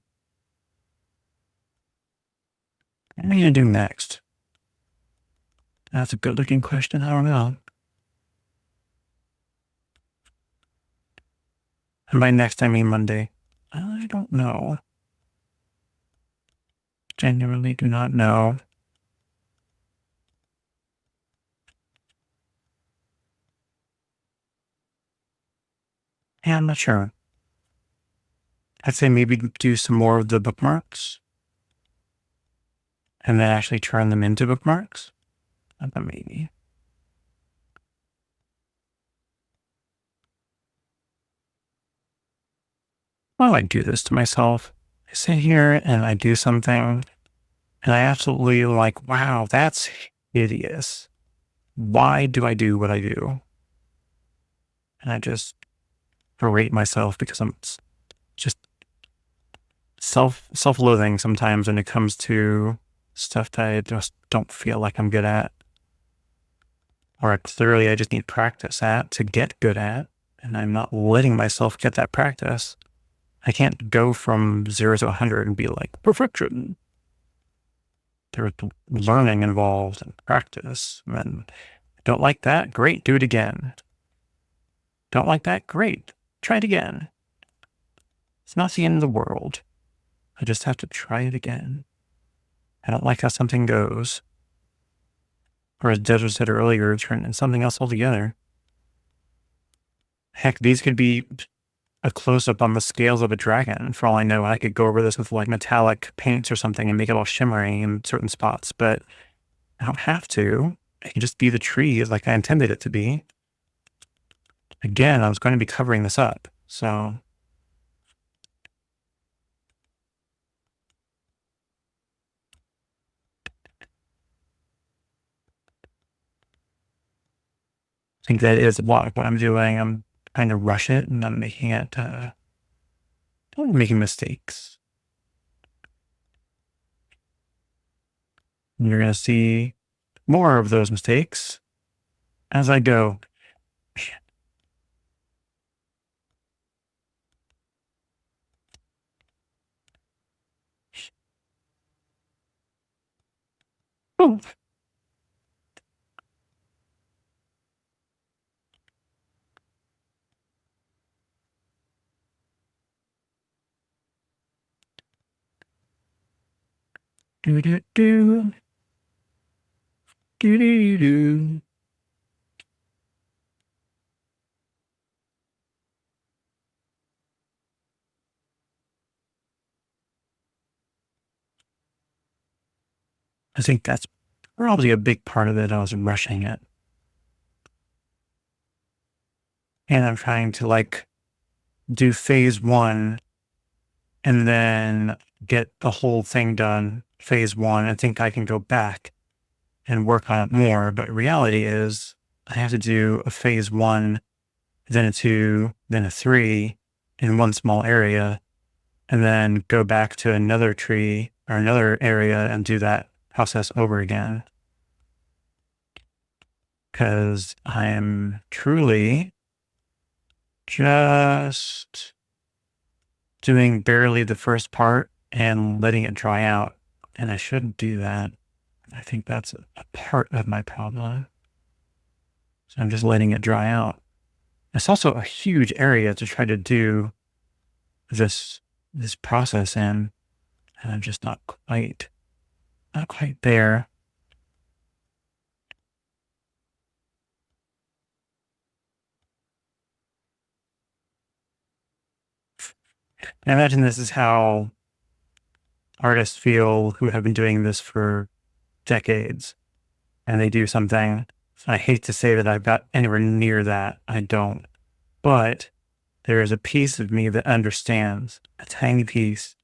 I gonna do next? That's a good-looking question. I don't know. And by next, I mean Monday. I don't know. Genuinely do not know. Yeah, I'm not sure. I'd say maybe do some more of the bookmarks and then actually turn them into bookmarks. I thought maybe. Why do I do this to myself? I sit here and I do something and I absolutely like, wow, that's hideous. Why do I do what I do? And I just berate myself because I'm just self-loathing sometimes when it comes to stuff that I just don't feel like I'm good at. Or clearly I just need practice at to get good at, and I'm not letting myself get that practice. I can't go from 0 to 100 and be like, perfection. There's learning involved and practice. And don't like that? Great, do it again. Don't like that? Great, try it again. It's not the end of the world. I just have to try it again. I don't like how something goes. Or as Desert said earlier, turn into something else altogether. Heck, these could be a close-up on the scales of a dragon. For all I know, I could go over this with like metallic paints or something and make it all shimmery in certain spots, but I don't have to. It can just be the tree like I intended it to be. Again, I was going to be covering this up, so I think that is what I'm doing. I'm trying to rush it and I'm making it, I'm making mistakes. And you're going to see more of those mistakes as I go. Oh. Do do do do do do. I think that's probably a big part of it. I was rushing it. And I'm trying to like do phase one and then get the whole thing done, phase one. I think I can go back and work on it more. But reality is I have to do a phase one, then a two, then a three in one small area, and then go back to another tree or another area and do that process over again. Because I am truly just doing barely the first part and letting it dry out. And I shouldn't do that. I think that's a part of my problem. So I'm just letting it dry out. It's also a huge area to try to do this process in, and I'm just not quite there. And I imagine this is how artists feel who have been doing this for decades, and they do something I hate to say that I've got anywhere near that. I don't. But there is a piece of me that understands, a tiny piece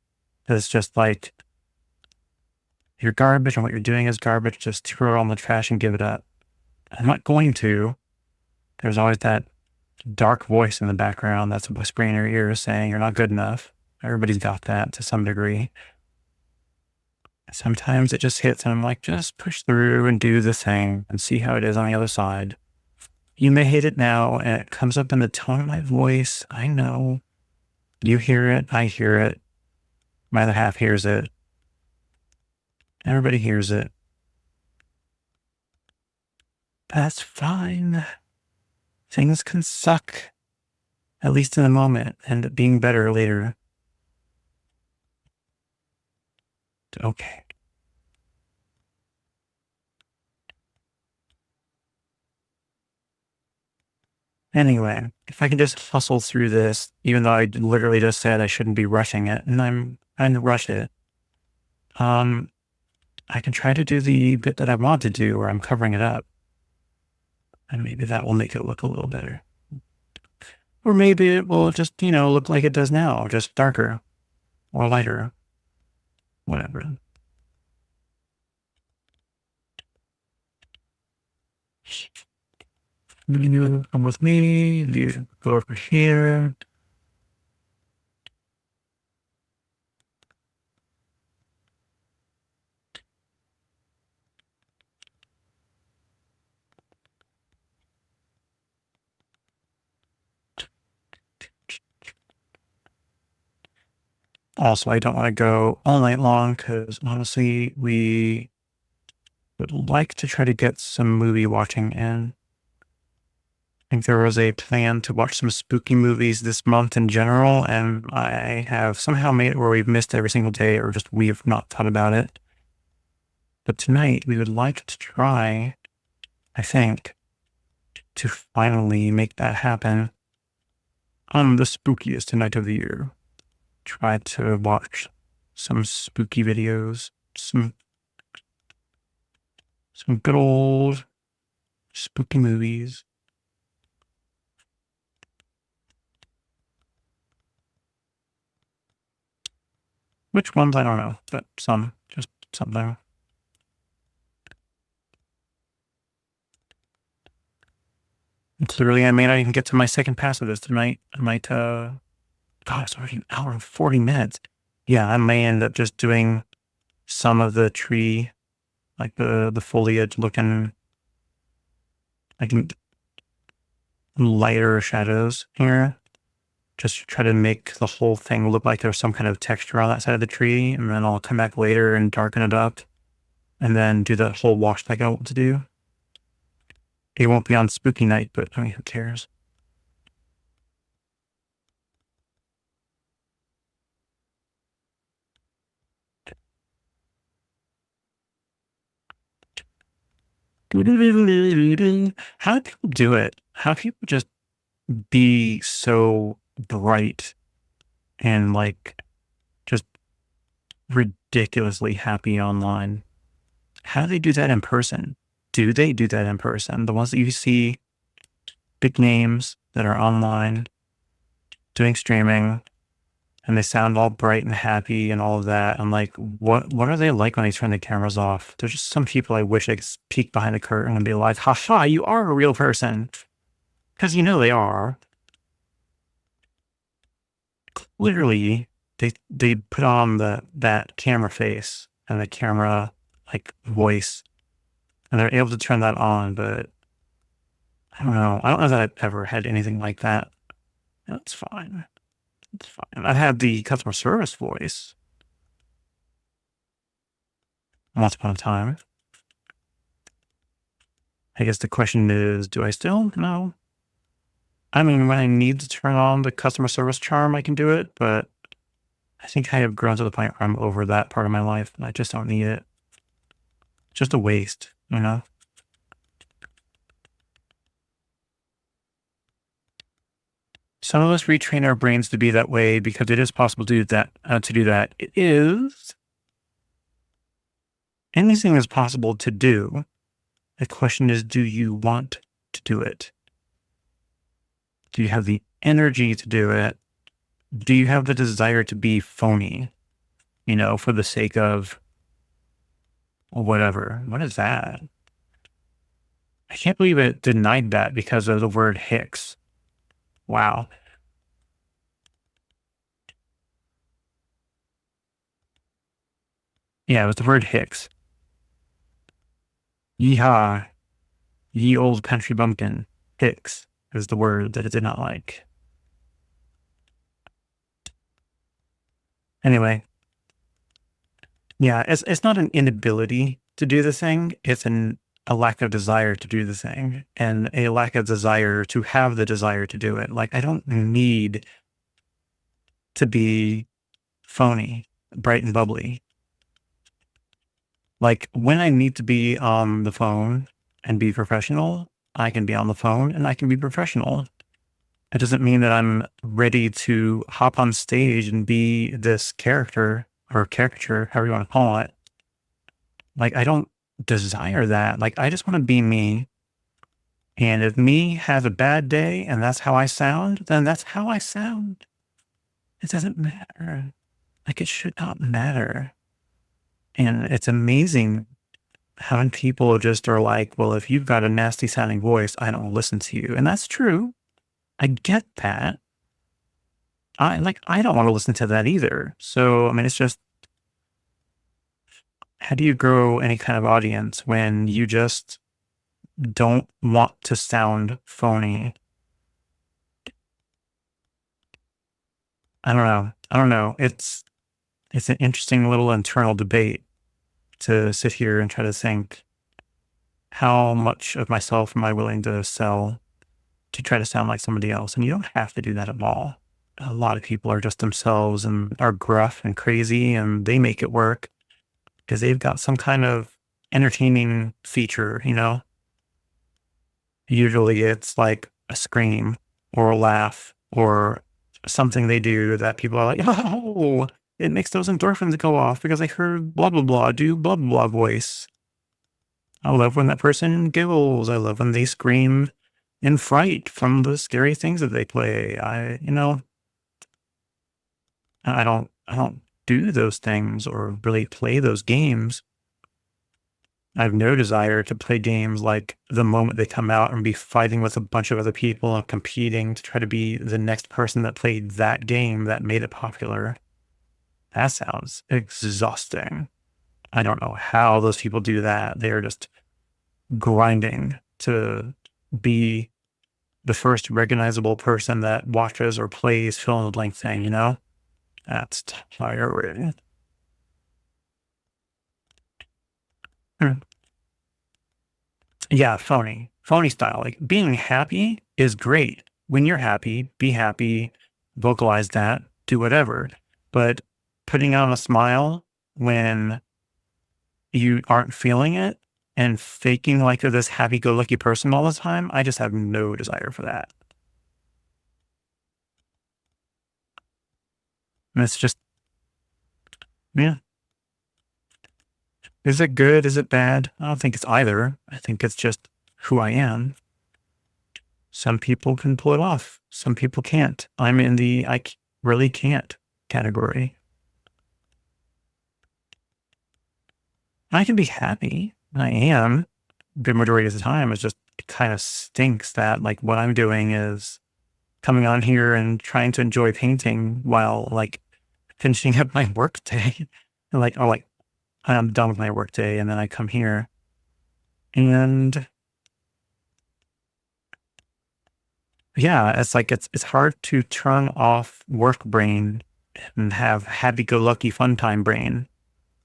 that's just like, you're garbage and what you're doing is garbage. Just throw it on the trash and give it up. I'm not going to. There's always that dark voice in the background that's whispering in your ear saying you're not good enough. Everybody's got that to some degree. Sometimes it just hits and I'm like, just push through and do the thing and see how it is on the other side. You may hate it now and it comes up in the tone of my voice. I know. You hear it. I hear it. My other half hears it. Everybody hears it. That's fine. Things can suck, at least in the moment, and being better later. Okay. Anyway, if I can just hustle through this, even though I literally just said I shouldn't be rushing it, and I'm trying to rush it, I can try to do the bit that I want to do where I'm covering it up. And maybe that will make it look a little better. Or maybe it will just, look like it does now, just darker or lighter. Whatever. You come with me, you go over here. Also, I don't want to go all night long because honestly, we would like to try to get some movie watching in. I think there was a plan to watch some spooky movies this month in general, and I have somehow made it where we've missed every single day or just we have not thought about it. But tonight, we would like to try, I think, to finally make that happen on the spookiest night of the year. Try to watch some spooky videos, some good old spooky movies. Which ones, I don't know, but some, just something. And clearly, I may not even get to my second pass of this tonight. I might, God, it's already an hour and 40 minutes. Yeah, I may end up just doing some of the tree, like the foliage looking like lighter shadows here. Just to try to make the whole thing look like there's some kind of texture on that side of the tree. And then I'll come back later and darken it up and then do the whole wash like I want to do. It won't be on spooky night, but I mean, who cares? How do people do it? How do people just be so bright and like just ridiculously happy online? How do they do that in person? Do they do that in person? The ones that you see, big names that are online doing streaming, and they sound all bright and happy and all of that. I'm like, what are they like when they turn the cameras off? There's just some people I wish I could peek behind the curtain and be like, haha, you are a real person. Because they are. Clearly, they put on that camera face and the camera voice, and they're able to turn that on, but I don't know. I don't know that I've ever had anything like that. That's fine. It's fine. I've had the customer service voice once upon a time. I guess the question is, do I still? No. I mean, when I need to turn on the customer service charm, I can do it, but I think I have grown to the point where I'm over that part of my life and I just don't need it. It's just a waste, Some of us retrain our brains to be that way because it is possible to do that. It is. Anything is possible to do. The question is, do you want to do it? Do you have the energy to do it? Do you have the desire to be phony, for the sake of whatever? What is that? I can't believe it denied that because of the word Hicks. Wow. Yeah, it was the word Hicks. Yeehaw. Ye old country bumpkin. Hicks is the word that it did not like. Anyway, yeah, it's not an inability to do the thing. It's a lack of desire to do the thing and a lack of desire to have the desire to do it. Like, I don't need to be phony, bright and bubbly. Like, when I need to be on the phone and be professional, I can be on the phone and I can be professional. It doesn't mean that I'm ready to hop on stage and be this character or caricature, however you want to call it. Like, I don't desire that. Like, I just want to be me. And if me has a bad day and that's how I sound, then that's how I sound. It doesn't matter. Like, it should not matter. And it's amazing how people just are like, well, if you've got a nasty sounding voice, I don't listen to you. And that's true. I get that. I don't want to listen to that either. So, I mean, it's just, how do you grow any kind of audience when you just don't want to sound phony? I don't know. I don't know. It's an interesting little internal debate to sit here and try to think, how much of myself am I willing to sell to try to sound like somebody else? And you don't have to do that at all. A lot of people are just themselves and are gruff and crazy, and they make it work because they've got some kind of entertaining feature, Usually it's like a scream or a laugh or something they do that people are like, oh, it makes those endorphins go off because I heard blah, blah, blah do blah, blah, blah voice. I love when that person giggles. I love when they scream in fright from the scary things that they play. I don't do those things or really play those games. I have no desire to play games like the moment they come out and be fighting with a bunch of other people and competing to try to be the next person that played that game that made it popular. That sounds exhausting. I don't know how those people do that. They are just grinding to be the first recognizable person that watches or plays fill in the blank thing, That's tiring. Yeah, phony. Phony style. Like, being happy is great. When you're happy, be happy, vocalize that, do whatever. But putting on a smile when you aren't feeling it and faking like you're this happy go lucky person all the time, I just have no desire for that. And it's just, yeah. Is it good? Is it bad? I don't think it's either. I think it's just who I am. Some people can pull it off. Some people can't. I'm in the really can't category. I can be happy. I am. The majority of the time. It's just, it kind of stinks that like what I'm doing is coming on here and trying to enjoy painting while like finishing up my work day. And like I'm done with my work day and then I come here and yeah, it's like it's hard to turn off work brain and have happy-go-lucky fun time brain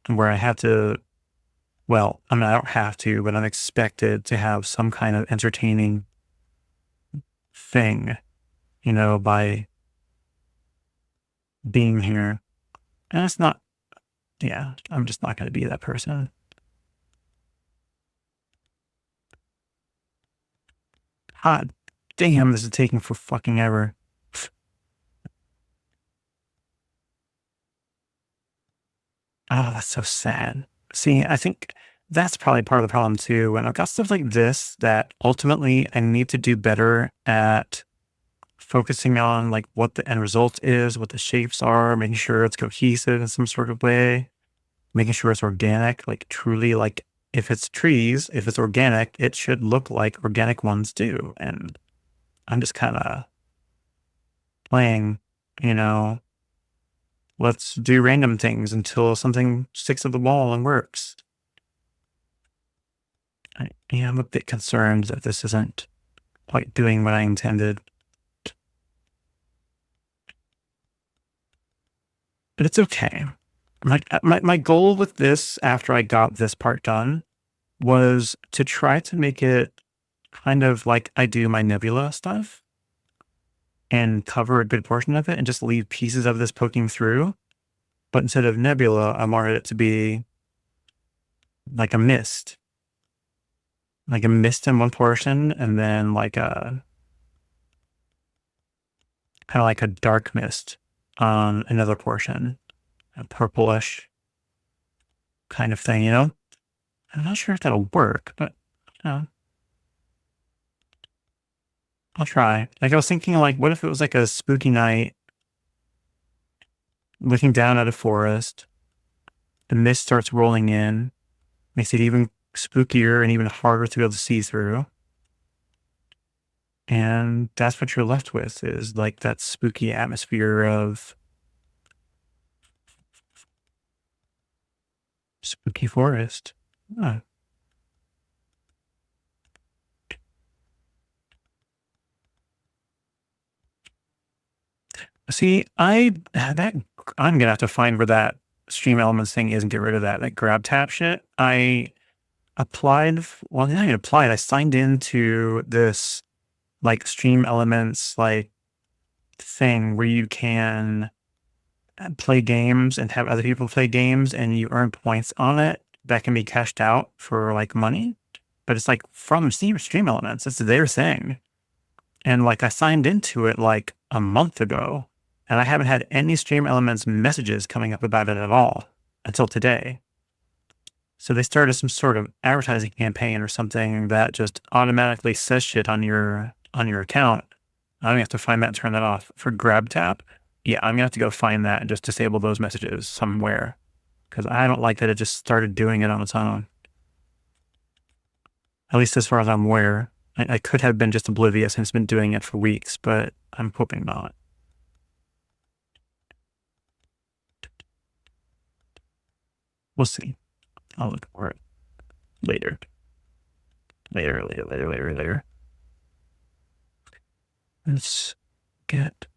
where I have to, well, I mean, I don't have to, but I'm expected to have some kind of entertaining thing, by being here. And it's not, yeah, I'm just not going to be that person. God damn, this is taking for fucking ever. Oh, that's so sad. See, I think that's probably part of the problem too. When I've got stuff like this that ultimately I need to do better at focusing on like what the end result is, what the shapes are, making sure it's cohesive in some sort of way, making sure it's organic, like truly like if it's trees, if it's organic, it should look like organic ones do. And I'm just kind of playing, you know, let's do random things until something sticks to the wall and works. I'm a bit concerned that this isn't quite doing what I intended. But it's okay. My goal with this after I got this part done was to try to make it kind of like I do my nebula stuff and cover a good portion of it and just leave pieces of this poking through. But instead of nebula, I wanted it to be like a mist, in one portion, and then like a kind of like a dark mist on another portion, a purplish kind of thing, you know? I'm not sure if that'll work, but I'll try. Like I was thinking like, what if it was like a spooky night looking down at a forest, the mist starts rolling in, makes it even spookier and even harder to be able to see through. And that's what you're left with is like that spooky atmosphere of spooky forest. Huh. See, I'm gonna have to find where that stream elements thing is and get rid of that grab tap shit. I applied, well, not even applied. I signed into this like stream elements like thing where you can play games and have other people play games and you earn points on it that can be cashed out for like money. But it's like from stream elements. It's their thing. And like I signed into it like a month ago and I haven't had any stream elements messages coming up about it at all until today. So they started some sort of advertising campaign or something that just automatically says shit on your account. I'm gonna have to find that and turn that off. For grab tap, yeah, I'm gonna have to go find that and just disable those messages somewhere. Because I don't like that it just started doing it on its own. At least as far as I'm aware. I could have been just oblivious and it's been doing it for weeks, but I'm hoping not. We'll see. I'll look for it later. Later. Let's get.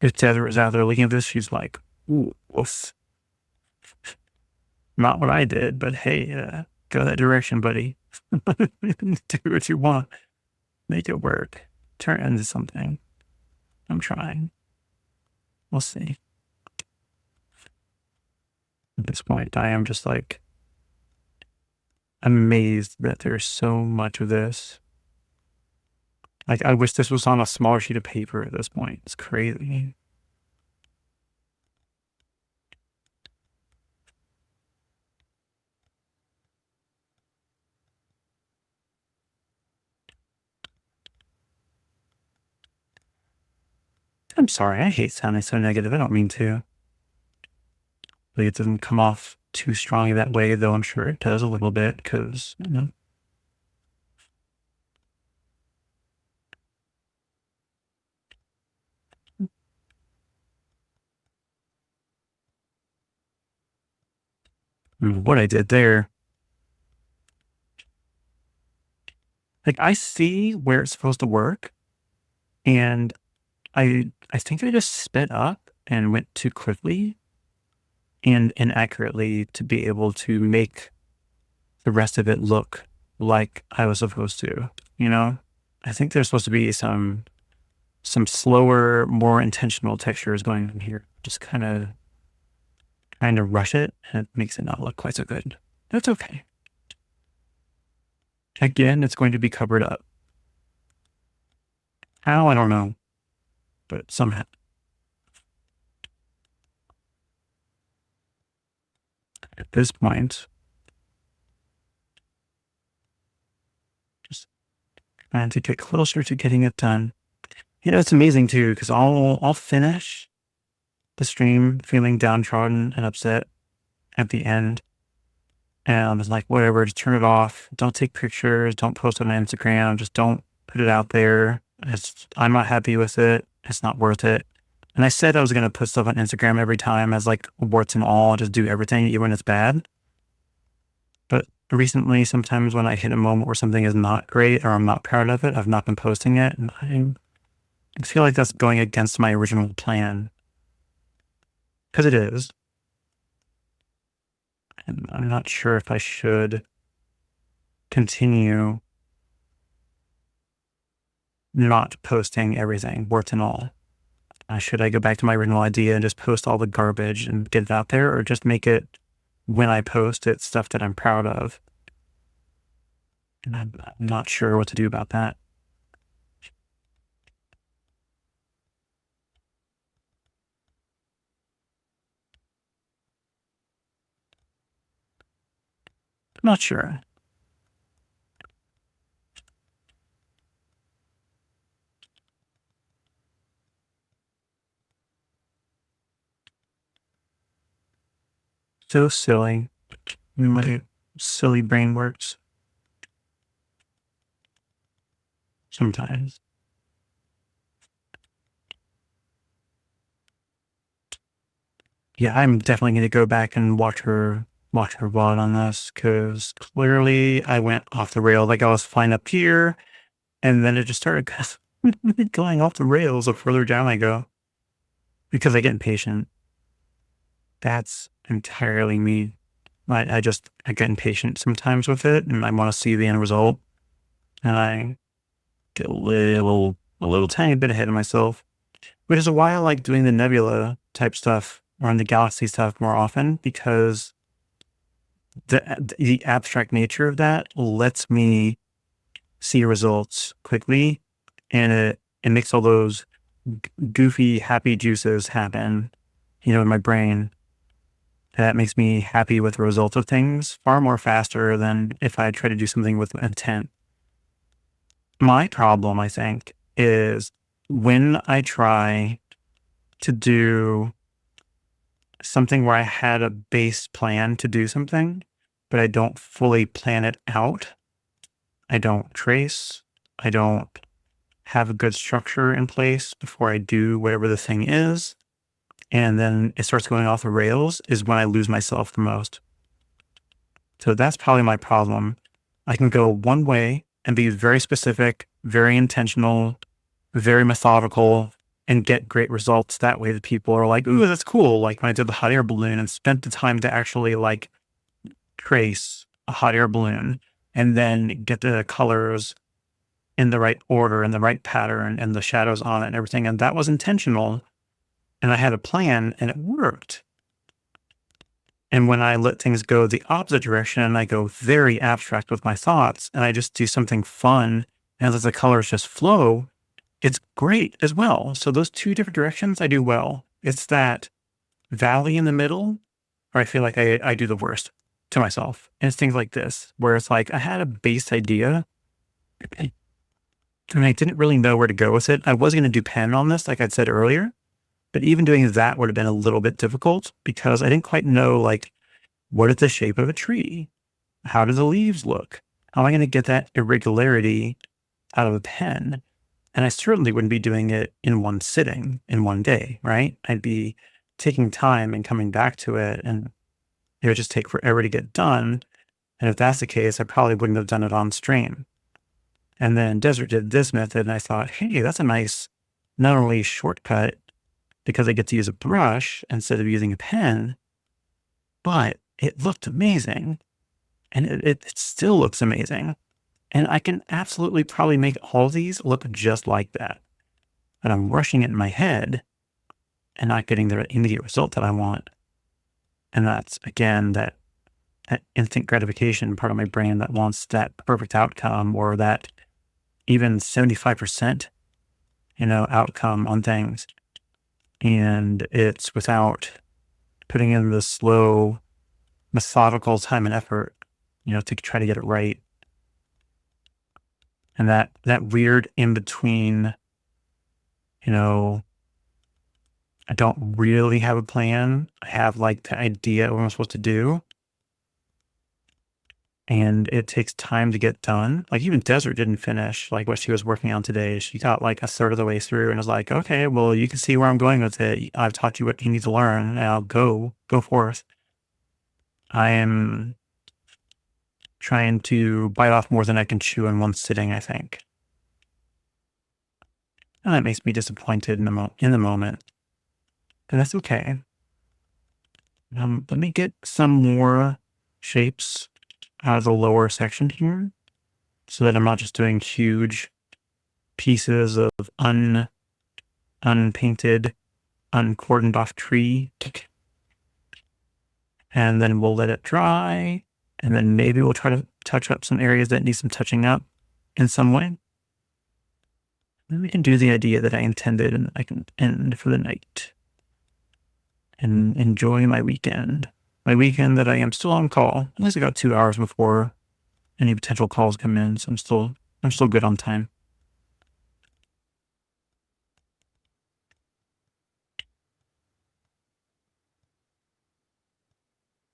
If Tether is out there looking at this, she's like, ooh, woof. Not what I did, but hey, go that direction, buddy. Do what you want. Make it work. Turn it into something. I'm trying. We'll see. At this point, I am just like amazed that there's so much of this. Like, I wish this was on a smaller sheet of paper at this point. It's crazy. I'm sorry. I hate sounding so negative. I don't mean to. Like, it doesn't come off too strongly that way, though I'm sure it does a little bit because, you know. What I did there. Like, I see where it's supposed to work, and I think I just sped up and went too quickly and inaccurately to be able to make the rest of it look like I was supposed to, you know? I think there's supposed to be some slower, more intentional textures going on here. Just kind of trying to rush it, and it makes it not look quite so good. That's okay. Again, it's going to be covered up. How? I don't know. But somehow. at this point, just trying to get closer to getting it done. It's amazing too, because I'll finish the stream feeling downtrodden and upset at the end. And it's like, whatever, just turn it off. Don't take pictures. Don't post it on Instagram. Just don't put it out there. I'm not happy with it. It's not worth it. And I said I was going to put stuff on Instagram every time as like warts and all, just do everything, even when it's bad. But recently, sometimes when I hit a moment where something is not great or I'm not proud of it, I've not been posting it. And I feel like that's going against my original plan. Because it is. And I'm not sure if I should continue not posting everything, warts and all. Should I go back to my original idea and just post all the garbage and get it out there, or just make it, when I post it, stuff that I'm proud of? And I'm not sure what to do about that. I'm not sure. So silly. My silly brain works sometimes. Yeah, I'm definitely going to go back and watch her VOD on this, because clearly I went off the rail. Like, I was fine up here, and then it just started going off the rails the further down I go, because I get impatient. That's entirely me. I get impatient sometimes with it, and I want to see the end result, and I get a little tiny bit ahead of myself, which is why I like doing the nebula type stuff or the galaxy stuff more often, because the abstract nature of that lets me see results quickly, and it makes all those goofy, happy juices happen, in my brain. That makes me happy with the results of things far more faster than if I try to do something with intent. My problem, I think, is when I try to do something where I had a base plan to do something, but I don't fully plan it out. I don't trace. I don't have a good structure in place before I do whatever the thing is. And then it starts going off the rails is when I lose myself the most. So that's probably my problem. I can go one way and be very specific, very intentional, very methodical, and get great results that way. That people are like, ooh, that's cool. Like when I did the hot air balloon and spent the time to actually like trace a hot air balloon and then get the colors in the right order and the right pattern and the shadows on it and everything. And that was intentional. And I had a plan and it worked. And when I let things go the opposite direction and I go very abstract with my thoughts and I just do something fun and let the colors just flow, it's great as well. So those two different directions I do well. It's that valley in the middle where I feel like I do the worst to myself. And it's things like this, where it's like I had a base idea and I didn't really know where to go with it. I was going to do pen on this, like I said earlier. But even doing that would have been a little bit difficult because I didn't quite know, like, what is the shape of a tree? How do the leaves look? How am I going to get that irregularity out of a pen? And I certainly wouldn't be doing it in one sitting, in one day, right? I'd be taking time and coming back to it, and it would just take forever to get done. And if that's the case, I probably wouldn't have done it on stream. And then Desert did this method, and I thought, hey, that's a nice, not only shortcut, because I get to use a brush instead of using a pen, but it looked amazing. And it still looks amazing. And I can absolutely probably make all these look just like that. But I'm rushing it in my head and not getting the immediate result that I want. And that's, again, that instant gratification part of my brain that wants that perfect outcome, or that even 75%, outcome on things. And it's without putting in the slow methodical time and effort, to try to get it right. And that weird in between, I don't really have a plan. I have like the idea of what I'm supposed to do. And it takes time to get done. Like even Desert didn't finish like what she was working on today. She got like a third of the way through and was like, okay, well, you can see where I'm going with it. I've taught you what you need to learn. Now go forth. I am trying to bite off more than I can chew in one sitting, I think. And that makes me disappointed in the moment. And that's okay. Let me get some more shapes out of the lower section here so that I'm not just doing huge pieces of unpainted, uncordoned off tree. And then we'll let it dry. And then maybe we'll try to touch up some areas that need some touching up in some way. Then we can do the idea that I intended and I can end for the night and enjoy my weekend. My weekend that I am still on call. At least I got 2 hours before any potential calls come in. So I'm still good on time.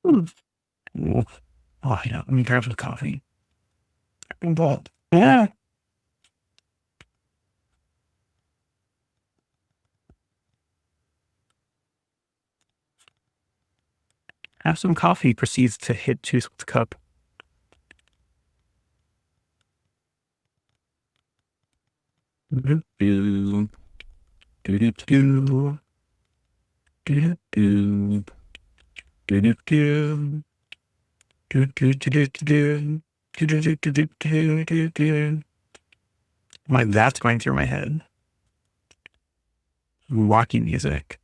Ooh. Oh, let me grab some coffee. Yeah. Have some coffee proceeds to hit tooth with the cup. Like that's going through my head. Walking music.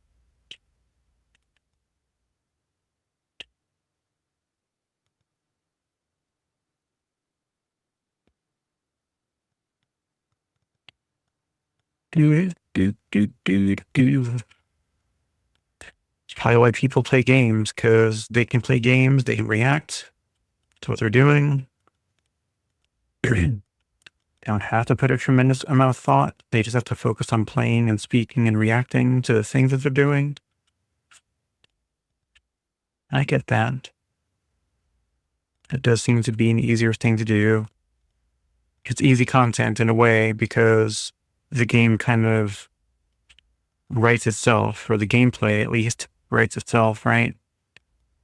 It's probably why people play games, because they can play games, they can react to what they're doing. They don't have to put a tremendous amount of thought. They just have to focus on playing and speaking and reacting to the things that they're doing. I get that. It does seem to be an easier thing to do. It's easy content in a way because the game kind of writes itself, or the gameplay at least writes itself, right?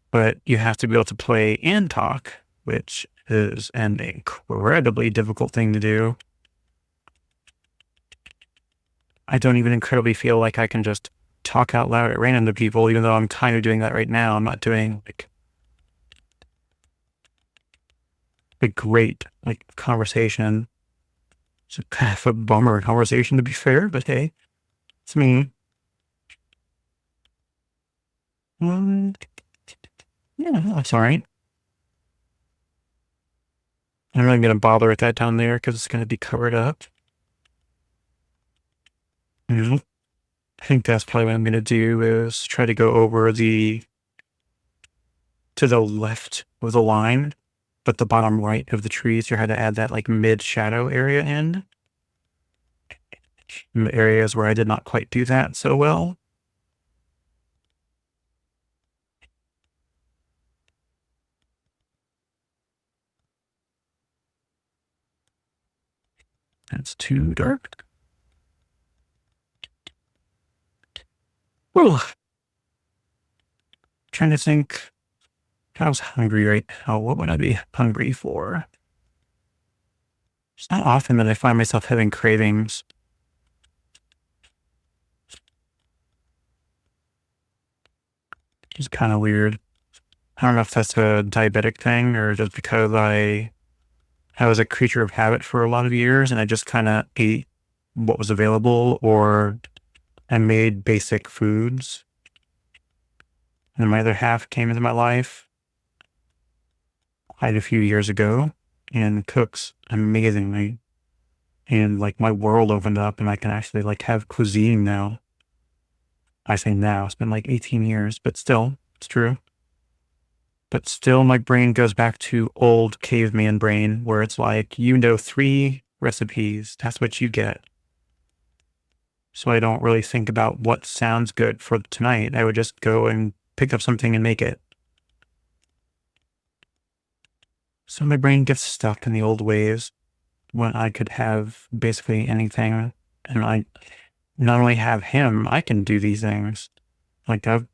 But you have to be able to play and talk, which is an incredibly difficult thing to do. I don't even incredibly feel like I can just talk out loud at random to people, even though I'm kind of doing that right now. I'm not doing like a great conversation. It's kind of a bummer conversation, to be fair, but hey, it's me. Yeah, that's all right. I'm not really going to bother with that down there because it's going to be covered up. I think that's probably what I'm going to do is try to go over to the left of the line, but the bottom right of the trees, you had to add that mid shadow area in the areas where I did not quite do that so well. That's too dark. Well, trying to think. I was hungry right now. What would I be hungry for? It's not often that I find myself having cravings. It's kind of weird. I don't know if that's a diabetic thing or just because I was a creature of habit for a lot of years and I just kind of ate what was available, or I made basic foods. And my other half came into my life quite a few years ago and cooks amazingly. And my world opened up and I can actually have cuisine now. I say now, it's been 18 years, but still, it's true. But still, my brain goes back to old caveman brain where it's like, 3 recipes. That's what you get. So I don't really think about what sounds good for tonight. I would just go and pick up something and make it. So my brain gets stuck in the old ways when I could have basically anything. And I not only have him, I can do these things. Like I've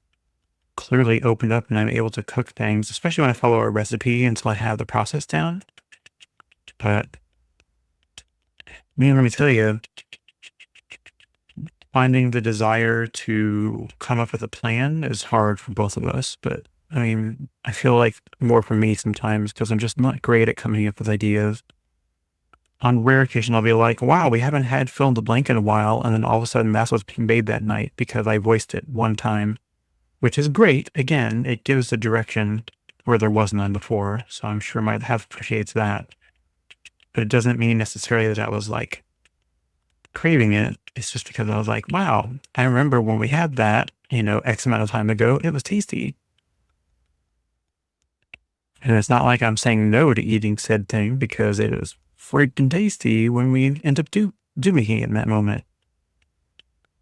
clearly opened up and I'm able to cook things, especially when I follow a recipe until I have the process down. But let me tell you, finding the desire to come up with a plan is hard for both of us. But I mean, I feel like more for me sometimes because I'm just not great at coming up with ideas. On rare occasion, I'll be like, wow, we haven't had fill in the blank in a while. And then all of a sudden, that's what's being made that night because I voiced it one time, which is great. Again, it gives a direction where there was none before. So I'm sure my house appreciates that. But it doesn't mean necessarily that I was like craving it. It's just because I was like, wow, I remember when we had that, X amount of time ago, it was tasty. And it's not like I'm saying no to eating said thing because it is freaking tasty when we end up doing it in that moment.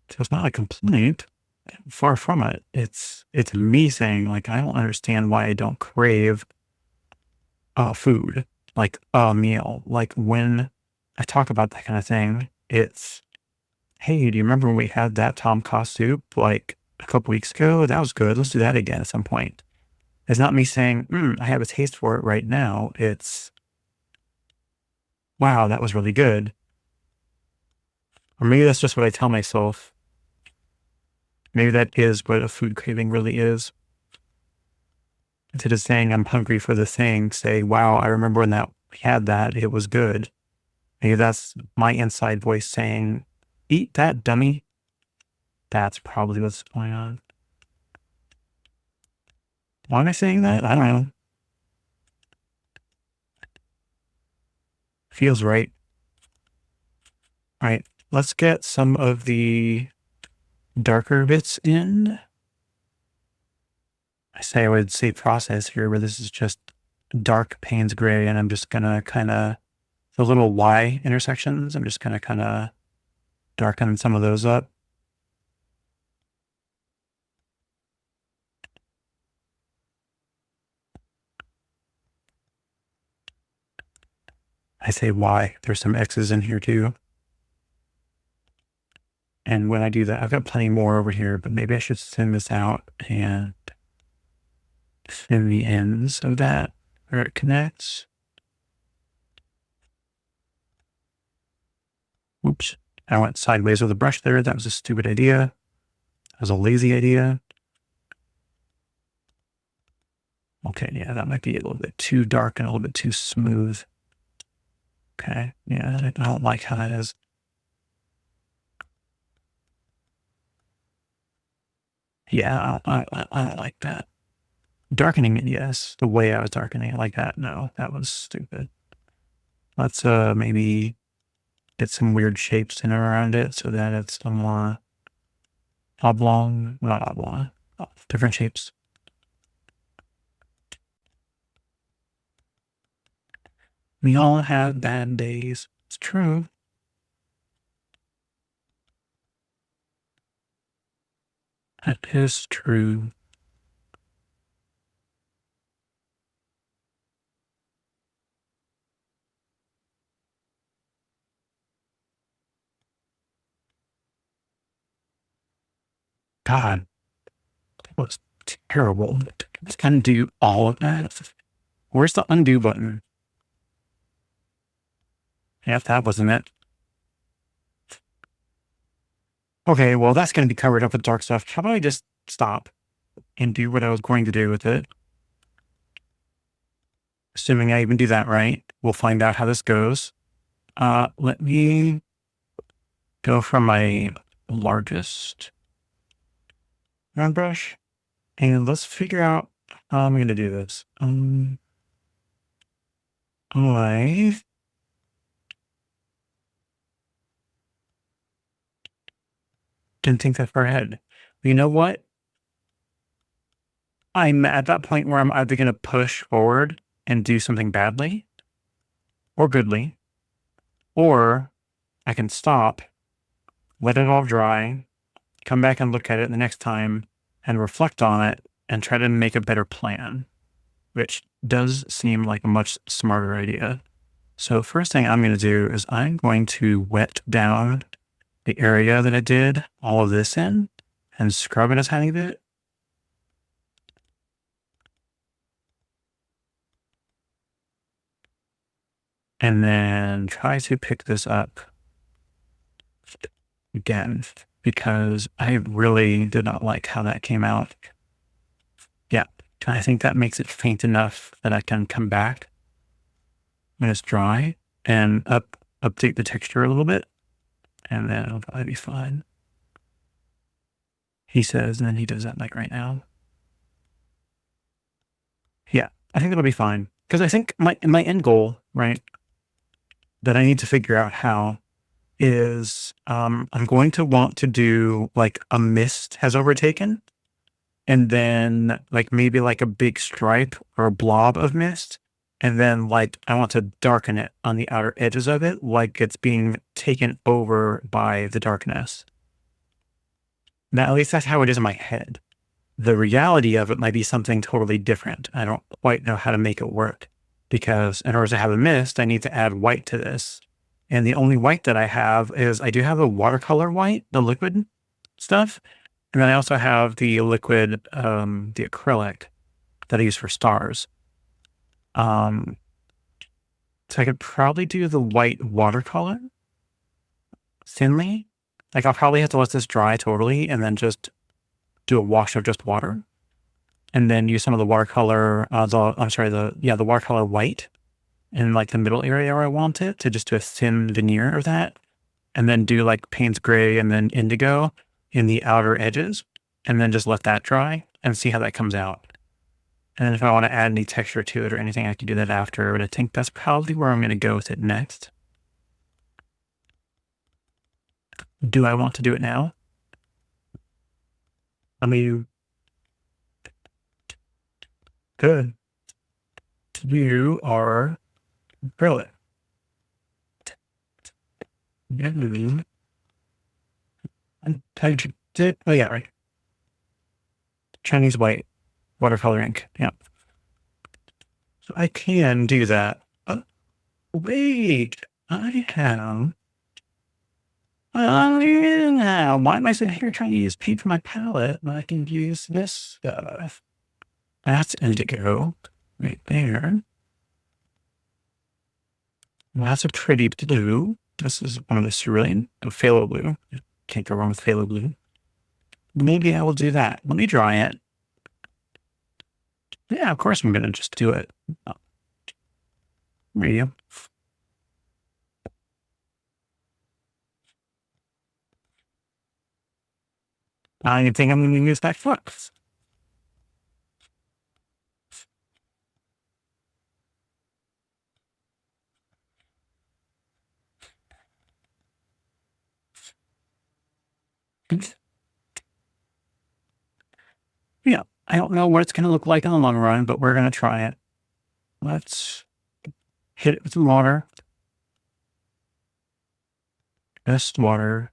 So it's not a complaint. Far from it. It's me saying like I don't understand why I don't crave food, like a meal. Like when I talk about that kind of thing, it's hey, do you remember when we had that Tom Kha soup like a couple weeks ago? That was good. Let's do that again at some point. It's not me saying, I have a taste for it right now. It's, wow, that was really good. Or maybe that's just what I tell myself. Maybe that is what a food craving really is. Instead of saying I'm hungry for the thing, say, wow, I remember when we had that, it was good. Maybe that's my inside voice saying, eat that, dummy. That's probably what's going on. Why am I saying that? I don't know. Feels right. All right, let's get some of the darker bits in. I would say process here, where this is just dark Payne's gray, and I'm just gonna kind of the little Y intersections. I'm just gonna kind of darken some of those up. I say Y. There's some X's in here too. And when I do that, I've got plenty more over here, but maybe I should send this out and thin the ends of that where it connects. Oops. I went sideways with the brush there. That was a stupid idea. That was a lazy idea. Okay, yeah, that might be a little bit too dark and a little bit too smooth. Okay, yeah, I don't like how that is. Yeah, I like that. Darkening it, yes. The way I was darkening it like that, no, that was stupid. Let's maybe get some weird shapes in and around it so that it's a more oblong, not oblong, different shapes. We all have bad days. It's true. That is true. God, that was terrible. Let's kind of do all of that. Where's the undo button? Yeah, that wasn't it. Okay, well, that's going to be covered up with dark stuff. How about I just stop and do what I was going to do with it? Assuming I even do that right. We'll find out how this goes. Let me go from my largest round brush and let's figure out how I'm going to do this. I didn't think that far ahead. You know what? I'm at that point where I'm either going to push forward and do something badly or goodly, or I can stop, let it all dry, come back and look at it the next time and reflect on it and try to make a better plan, which does seem like a much smarter idea. So first thing I'm going to do is I'm going to wet down the area that I did all of this in and scrub it a tiny bit. And then try to pick this up again, because I really did not like how that came out. Yeah, I think that makes it faint enough that I can come back when it's dry and update the texture a little bit, and then it'll probably be fine. He says, and then he does that like right now. Yeah, I think that'll be fine. Because I think my end goal, right, that I need to figure out how is I'm going to want to do like a mist has overtaken, and then like maybe like a big stripe or a blob of mist. And then like I want to darken it on the outer edges of it, like it's being taken over by the darkness. Now, at least that's how it is in my head. The reality of it might be something totally different. I don't quite know how to make it work, because in order to have a mist, I need to add white to this. And the only white that I have is I do have the watercolor white, the liquid stuff. And then I also have the liquid, the acrylic that I use for stars. So I could probably do the white watercolor thinly. Like I'll probably have to let this dry totally and then just do a wash of just water, and then use some of the watercolor, the watercolor white in like the middle area where I want it to just do a thin veneer of that, and then do like Payne's gray and then indigo in the outer edges, and then just let that dry and see how that comes out. And then if I want to add any texture to it or anything, I can do that after, but I think that's probably where I'm going to go with it next. Do I want to do it now? Let me... Good. You are acrylic. Oh yeah, right. Chinese white watercolor ink. Yeah. So I can do that. Wait, I have. Why am I sitting here trying to use paint for my palette when I can use this stuff? That's indigo right there. That's a pretty blue. This is one of the cerulean, phthalo blue. Can't go wrong with phthalo blue. Maybe I will do that. Let me dry it. Yeah, of course I'm going to just do it. Oh. There you go. I think I'm going to use that flux. Yeah, I don't know what it's going to look like in the long run, but we're going to try it. Let's hit it with some water. Just water.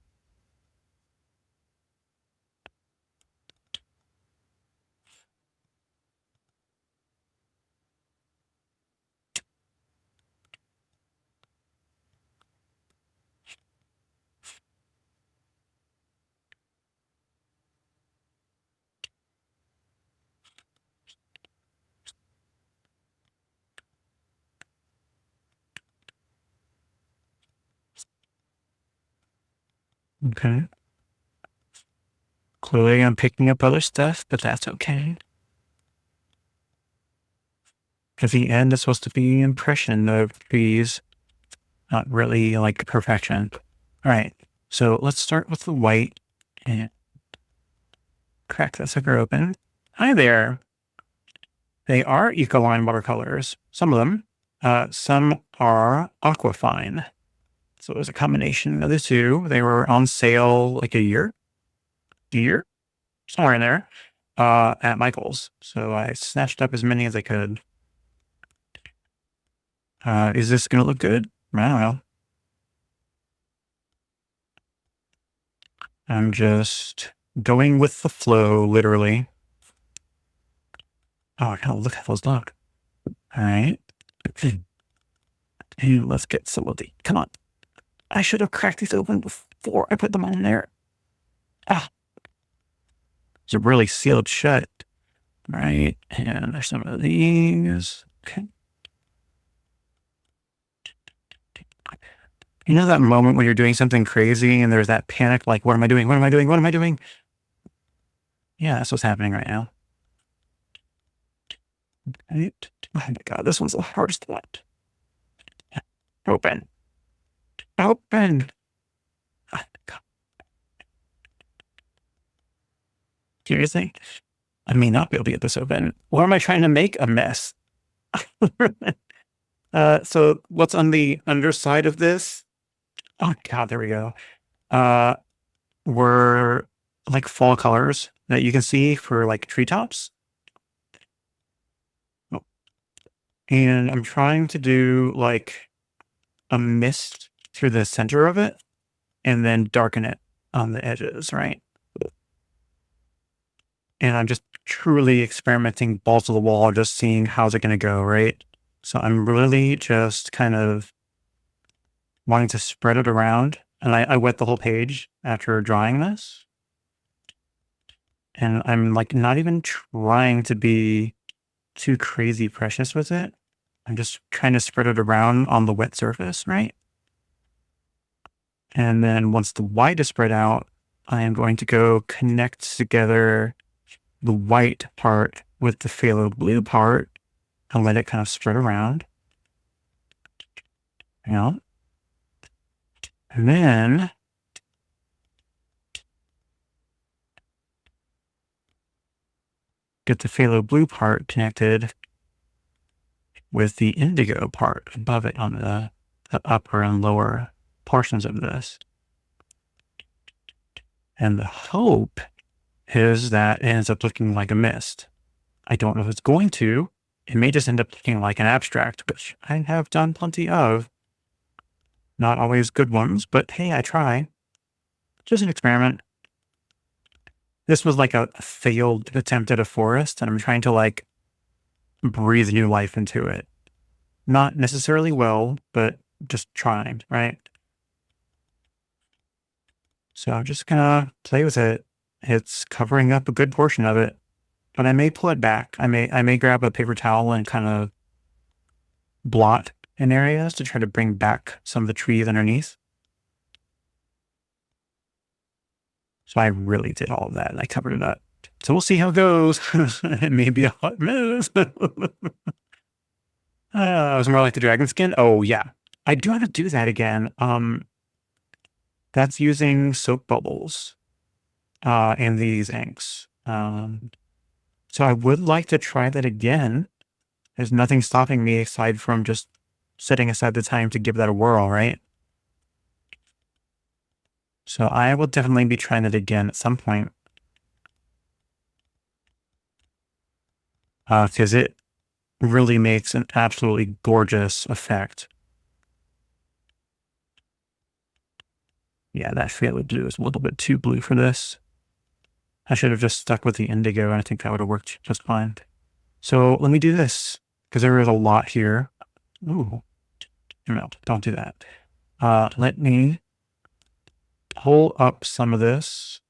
Okay. Clearly I'm picking up other stuff, but that's okay. At the end, it's supposed to be an impression of trees, not really like perfection. All right, so let's start with the white and crack that sucker open. Hi there. They are Ecoline watercolors, some of them. Some are Aquafine. So it was a combination of the two. They were on sale like a year, somewhere in there. at Michael's. So I snatched up as many as I could. Is this going to look good? I don't know. I'm just going with the flow, literally. Oh, God, look how those look. All right. And let's get some of the, come on. I should have cracked these open before I put them on there. Ah, they're really sealed shut. All right. And there's some of these. Okay. You know that moment when you're doing something crazy and there's that panic, like, what am I doing? What am I doing? What am I doing? Yeah, that's what's happening right now. Okay. Oh my God, this one's the hardest one. Open. Open. Oh, God. Seriously? I may not be able to get this open. Or am I trying to make a mess? So what's on the underside of this? Oh God, there we go. Were like fall colors that you can see for like treetops. Oh. And I'm trying to do like a mist through the center of it and then darken it on the edges, right? And I'm just truly experimenting balls to the wall, just seeing how's it going to go, right? So I'm really just kind of wanting to spread it around. And I wet the whole page after drawing this. And I'm like not even trying to be too crazy precious with it. I'm just trying to spread it around on the wet surface, right? And then once the white is spread out, I am going to go connect together the white part with the phthalo blue part and let it kind of spread around. You know? And then get the phthalo blue part connected with the indigo part above it on the upper and lower portions of this. And the hope is that it ends up looking like a mist. I don't know if it's going to. It may just end up looking like an abstract, which I have done plenty of. Not always good ones, but hey, I try. Just an experiment. This was like a failed attempt at a forest, and I'm trying to like breathe new life into it. Not necessarily well, but just trying, right? So I'm just gonna play with it. It's covering up a good portion of it, but I may pull it back. I may grab a paper towel and kind of blot in areas to try to bring back some of the trees underneath. So I really did all of that and I covered it up. So we'll see how it goes. It may be a hot mess. Was more like the dragon skin. Oh yeah. I do have to do that again. That's using soap bubbles in these inks. So I would like to try that again. There's nothing stopping me aside from just setting aside the time to give that a whirl, right? So I will definitely be trying that again at some point. Because it really makes an absolutely gorgeous effect. Yeah, that phthalo blue is a little bit too blue for this. I should have just stuck with the indigo, and I think that would have worked just fine. So let me do this, because there is a lot here. Ooh, no, don't do that. Let me pull up some of this,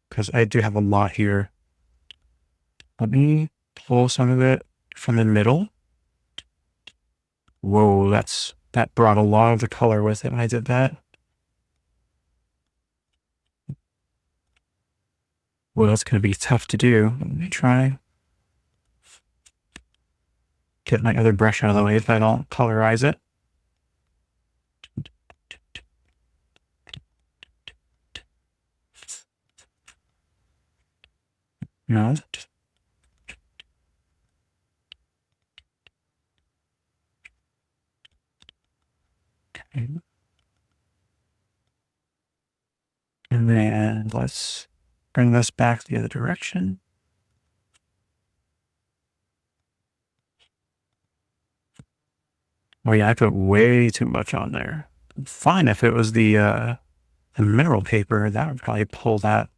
because I do have a lot here. Let me pull some of it from the middle. Whoa, that brought a lot of the color with it when I did that. Well, that's going to be tough to do. Let me try. Get my other brush out of the way if I don't colorize it. No. Okay. And then let's bring this back the other direction. Oh yeah, I put way too much on there. Fine if it was the mineral paper, that would probably pull those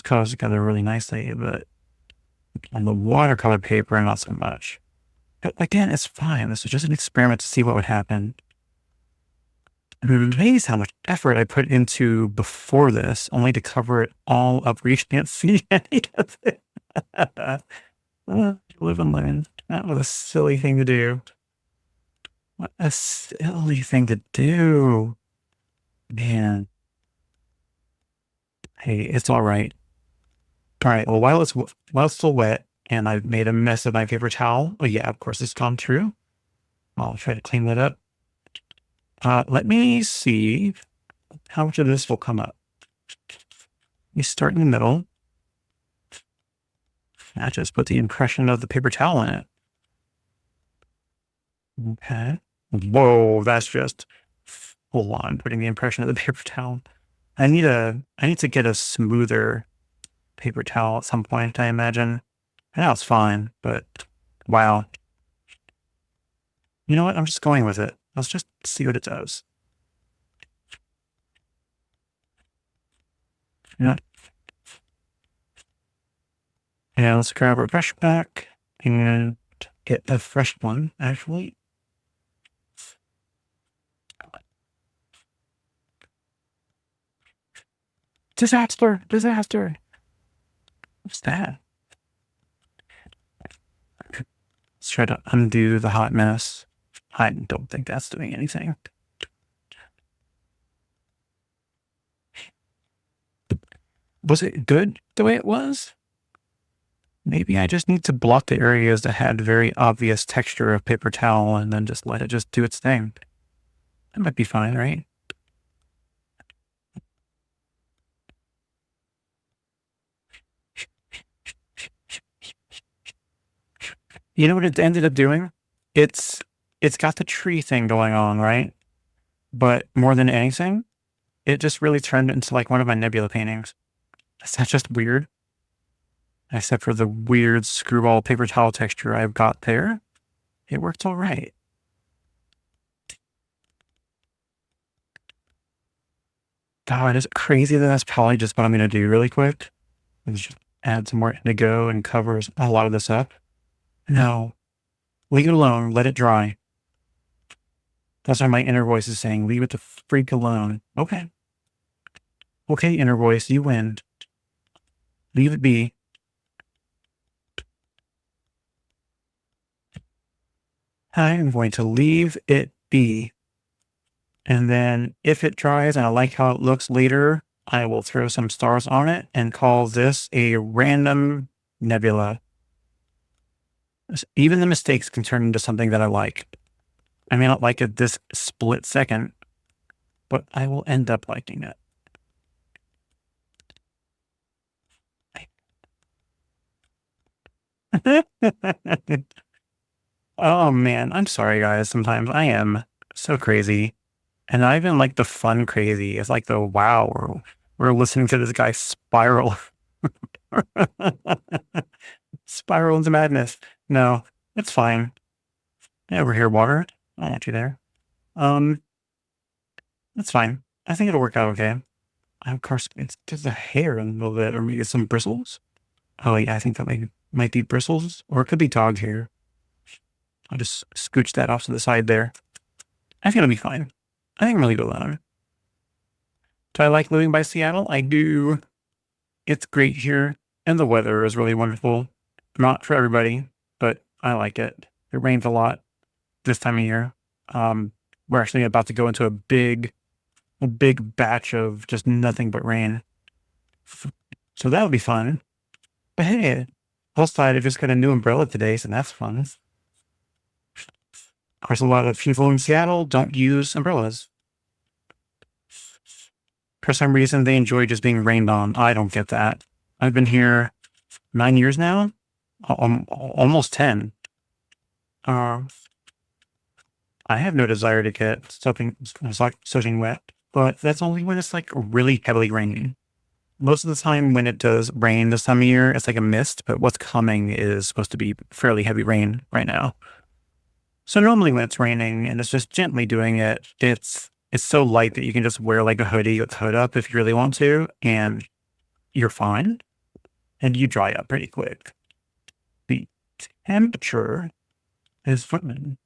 colors together really nicely, but on the watercolor paper, not so much. But again, it's fine. This was just an experiment to see what would happen. I'm amazed how much effort I put into before this, only to cover it all up where you can't see any of it. Live and learn. That was a silly thing to do. What a silly thing to do. Man. Hey, it's all right. All right. Well, while it's still wet and I've made a mess of my paper towel. Oh yeah, of course it's gone through. I'll try to clean that up. Let me see how much of this will come up. You start in the middle. I just put the impression of the paper towel in it. Okay. Whoa, that's just full on putting the impression of the paper towel. I need to get a smoother paper towel at some point, I imagine. Now it's fine, but wow. You know what? I'm just going with it. Let's just see what it does. Yeah. And let's grab our brush back and get a fresh one, actually. Disaster! Disaster! What's that? Let's try to undo the hot mess. I don't think that's doing anything. Was it good the way it was? Maybe I just need to block the areas that had very obvious texture of paper towel and then just let it just do its thing. That might be fine, right? You know what it ended up doing? It's got the tree thing going on, right? But more than anything, it just really turned into like one of my nebula paintings. Is that just weird? Except for the weird screwball paper towel texture I've got there. It worked all right. God, is it crazy that that's probably just what I'm going to do really quick? Just add some more indigo and covers a lot of this up. No, leave it alone. Let it dry. That's why my inner voice is saying, leave it the freak alone. Okay. Okay, inner voice, you win. Leave it be. I am going to leave it be. And then if it dries and I like how it looks later, I will throw some stars on it and call this a random nebula. Even the mistakes can turn into something that I like. I may not like it this split second, but I will end up liking it. Oh man, I'm sorry guys. Sometimes I am so crazy. And not even like the fun crazy. It's like the wow, we're listening to this guy spiral. Spiral into madness. No, it's fine. Over here, water. I want you there. That's fine. I think it'll work out okay. Of course, it's just a hair in the middle of it, or maybe some bristles. Oh yeah, I think that might be bristles, or it could be dog hair. I'll just scooch that off to the side there. I think it'll be fine. I think I'm gonna leave it alone. Do I like living by Seattle? I do. It's great here, and the weather is really wonderful. Not for everybody, but I like it. It rains a lot this time of year. We're actually about to go into a big batch of just nothing but rain. So that'll be fun. But hey, plus side, I just got a new umbrella today, so that's fun. Of course, a lot of people in Seattle don't use umbrellas. For some reason, they enjoy just being rained on. I don't get that. I've been here 9 years now, almost 10. I have no desire to get soaking wet, but that's only when it's like really heavily raining. Most of the time when it does rain this time of year, it's like a mist, but what's coming is supposed to be fairly heavy rain right now. So normally when it's raining and it's just gently doing it, it's so light that you can just wear like a hoodie with the hood up if you really want to, and you're fine, and you dry up pretty quick. The temperature is fine.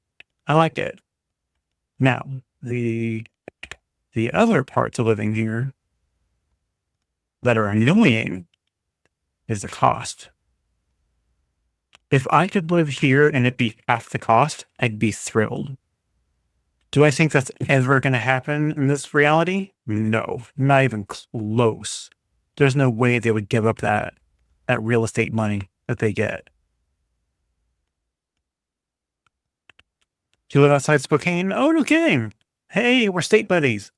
I like it. Now, the other parts of living here that are annoying is the cost. If I could live here and it be half the cost, I'd be thrilled. Do I think that's ever going to happen in this reality? No, not even close. There's no way they would give up that real estate money that they get. Do you live outside Spokane? Oh, no kidding. Hey, we're state buddies.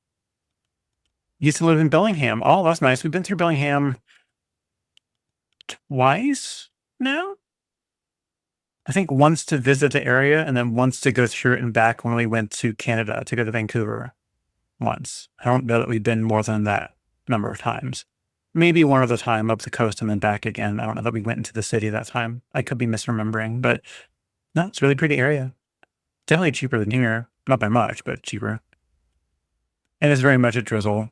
Used to live in Bellingham. Oh, that's nice. We've been through Bellingham twice now. I think once to visit the area and then once to go through it and back when we went to Canada to go to Vancouver once. I don't know that we've been more than that number of times. Maybe one other time up the coast and then back again. I don't know that we went into the city that time. I could be misremembering, but no, it's a really pretty area. Definitely cheaper than here. Not by much, but cheaper. And it's very much a drizzle.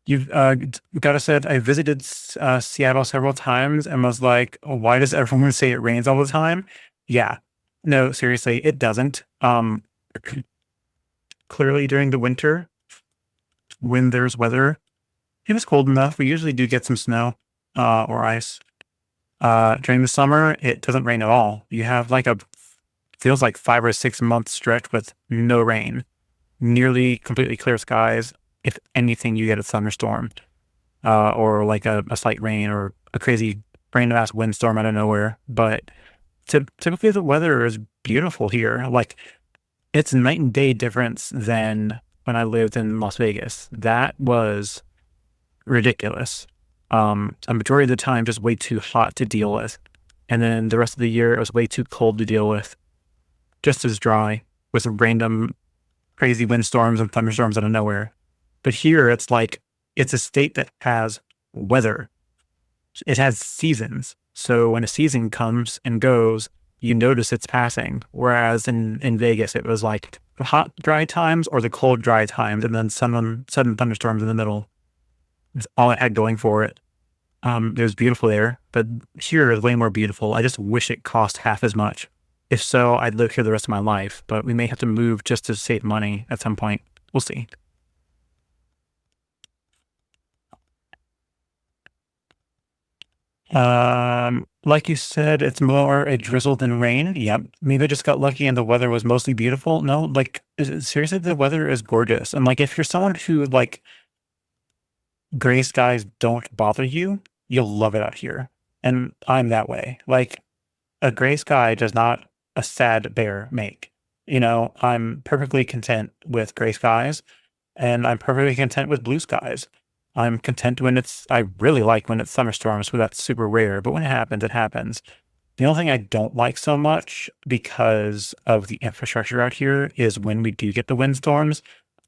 You've gotta said I visited Seattle several times and was like, oh, why does everyone say it rains all the time? Yeah, no, seriously, it doesn't. Clearly during the winter, when there's weather, it was cold enough. We usually do get some snow or ice. During the summer, it doesn't rain at all. You have like feels like 5 or 6 month stretch with no rain, nearly completely clear skies. If anything, you get a thunderstorm or like a slight rain or a crazy random ass windstorm out of nowhere. But typically the weather is beautiful here. Like it's a night and day difference than when I lived in Las Vegas. That was ridiculous. A majority of the time, just way too hot to deal with. And then the rest of the year, it was way too cold to deal with. Just as dry with some random crazy windstorms and thunderstorms out of nowhere. But here it's like, it's a state that has weather. It has seasons. So when a season comes and goes, you notice it's passing. Whereas in Vegas, it was like the hot, dry times or the cold, dry times, and then sudden thunderstorms in the middle. It's all it had going for it. It was beautiful there, but here is way more beautiful. I just wish it cost half as much. If so, I'd live here the rest of my life, but we may have to move just to save money at some point. We'll see. Like you said, it's more a drizzle than rain. Yep. Maybe I just got lucky and the weather was mostly beautiful. No, like seriously, the weather is gorgeous. And like if you're someone who like gray skies don't bother you, you'll love it out here. And I'm that way. Like a gray sky does not a sad bear make. You know, I'm perfectly content with gray skies and I'm perfectly content with blue skies. I'm content when I really like when it's thunderstorms, but that's super rare. But when it happens, it happens. The only thing I don't like so much because of the infrastructure out here is when we do get the windstorms,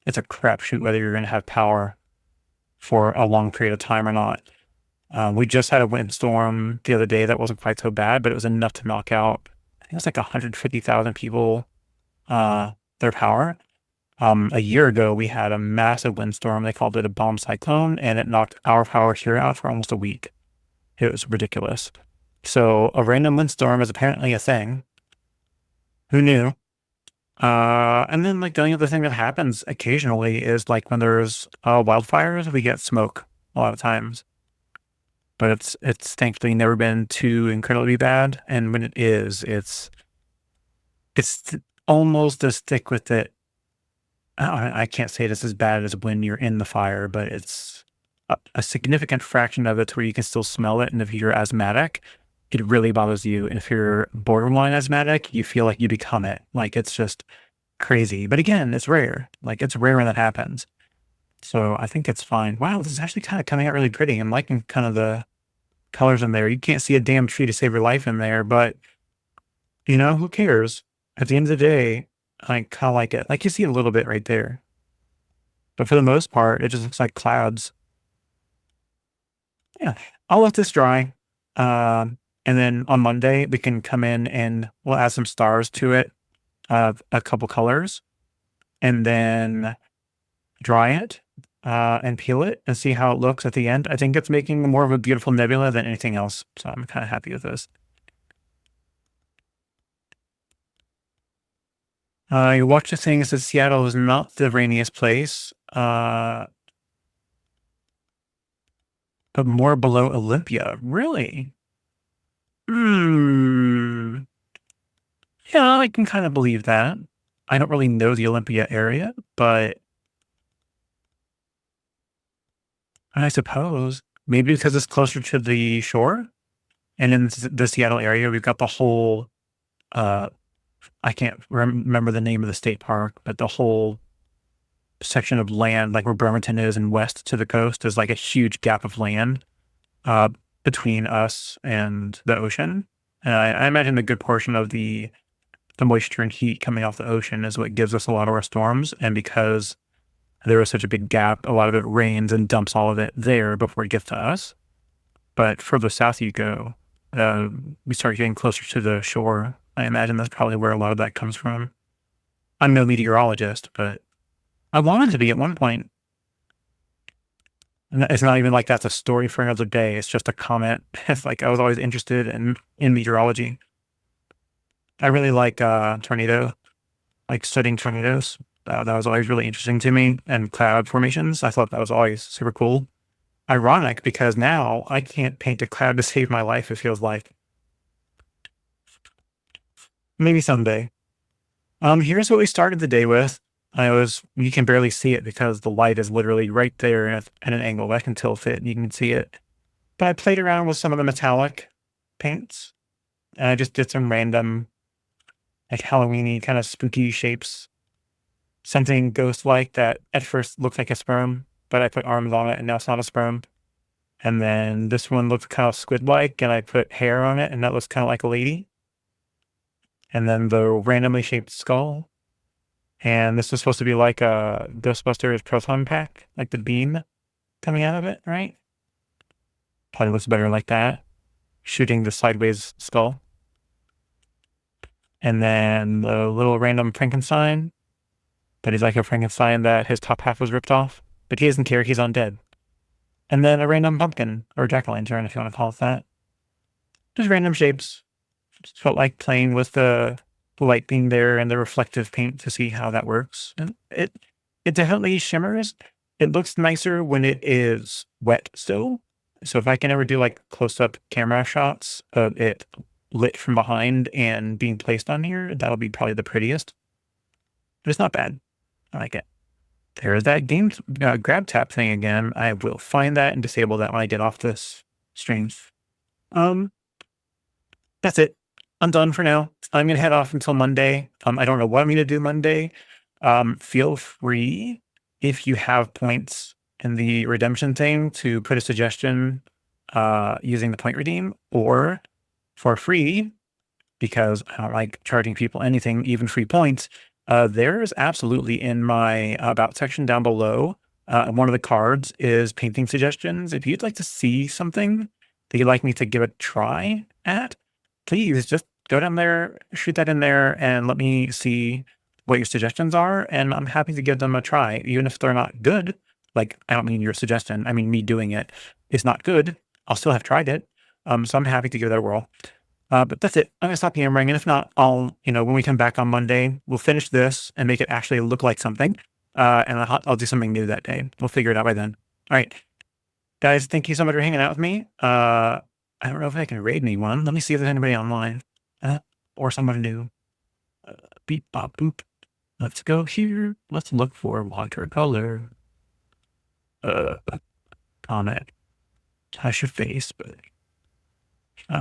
it's a crapshoot whether you're going to have power for a long period of time or not. We just had a windstorm the other day that wasn't quite so bad, but it was enough to knock out, I think it was like 150,000 people, their power. A year ago, we had a massive windstorm. They called it a bomb cyclone, and it knocked our power here out for almost a week. It was ridiculous. So a random windstorm is apparently a thing. Who knew? And then like the only other thing that happens occasionally is like when there's wildfires, we get smoke a lot of times. But it's thankfully never been too incredibly bad. And when it is, it's almost a stick with it. I can't say it's as bad as when you're in the fire, but it's a significant fraction of it where you can still smell it. And if you're asthmatic, it really bothers you. And if you're borderline asthmatic, you feel like you become it. Like it's just crazy. But again, it's rare. Like it's rare when that happens. So I think it's fine. Wow, this is actually kind of coming out really pretty. I'm liking kind of the colors in there. You can't see a damn tree to save your life in there, but you know, who cares? At the end of the day, I kind of like it. Like you see a little bit right there. But for the most part, it just looks like clouds. Yeah, I'll let this dry. And then on Monday, we can come in and we'll add some stars to it. a couple colors and then dry it and peel it and see how it looks at the end. I think it's making more of a beautiful nebula than anything else. So I'm kind of happy with this. You watch the thing. It says Seattle is not the rainiest place, but more below Olympia. Really? Hmm. Yeah, I can kind of believe that. I don't really know the Olympia area, but I suppose maybe because it's closer to the shore and in the Seattle area, we've got the whole, uh, I can't remember the name of the state park, but the whole section of land, like where Bremerton is and west to the coast, is like a huge gap of land uh, between us and the ocean. And I imagine a good portion of the moisture and heat coming off the ocean is what gives us a lot of our storms. And because there is such a big gap, a lot of it rains and dumps all of it there before it gets to us. But further south you go, we start getting closer to the shore. I imagine that's probably where a lot of that comes from. I'm no meteorologist, but I wanted to be at one point. And it's not even like that's a story for another day. It's just a comment. It's like I was always interested in meteorology. I really like tornado, like studying tornadoes. That was always really interesting to me. And cloud formations. I thought that was always super cool. Ironic because now I can't paint a cloud to save my life, it feels like. Maybe someday. Here's what we started the day with. You can barely see it because the light is literally right there at an angle. I can tilt it and you can see it. But I played around with some of the metallic paints. And I just did some random, like Halloweeny kind of spooky shapes. Something ghost-like that at first looked like a sperm, but I put arms on it and now it's not a sperm. And then this one looked kind of squid-like and I put hair on it and that looks kind of like a lady. And then the randomly shaped skull. And this was supposed to be like a Ghostbusters proton pack, like the beam coming out of it, right? Probably looks better like that. Shooting the sideways skull. And then the little random Frankenstein. But he's like a Frankenstein that his top half was ripped off. But he doesn't care, he's undead. And then a random pumpkin, or jack-o'-lantern, if you want to call it that. Just random shapes. Just felt like playing with the light being there and the reflective paint to see how that works. And it definitely shimmers. It looks nicer when it is wet still. So if I can ever do like close-up camera shots of it lit from behind and being placed on here, that'll be probably the prettiest. But it's not bad. I like it. There's that game grab tap thing again. I will find that and disable that when I get off this stream. That's it. I'm done for now. I'm gonna head off until Monday. I don't know what I'm gonna do Monday. Feel free if you have points in the redemption thing to put a suggestion using the point redeem, or for free, because I don't like charging people anything, even free points. There is absolutely in my about section down below. One of the cards is painting suggestions. If you'd like to see something that you'd like me to give a try at, please just go down there, shoot that in there, and let me see what your suggestions are. And I'm happy to give them a try, even if they're not good. Like, I don't mean your suggestion. I mean me doing it is not good. I'll still have tried it. So I'm happy to give that a whirl. But that's it. I'm going to stop yammering. And if not, when we come back on Monday, we'll finish this and make it actually look like something. And I'll do something new that day. We'll figure it out by then. All right. Guys, thank you so much for hanging out with me. I don't know if I can raid anyone. Let me see if there's anybody online or someone new. Beep, bop, boop. Let's go here. Let's look for watercolor. Comment. Touch your face, but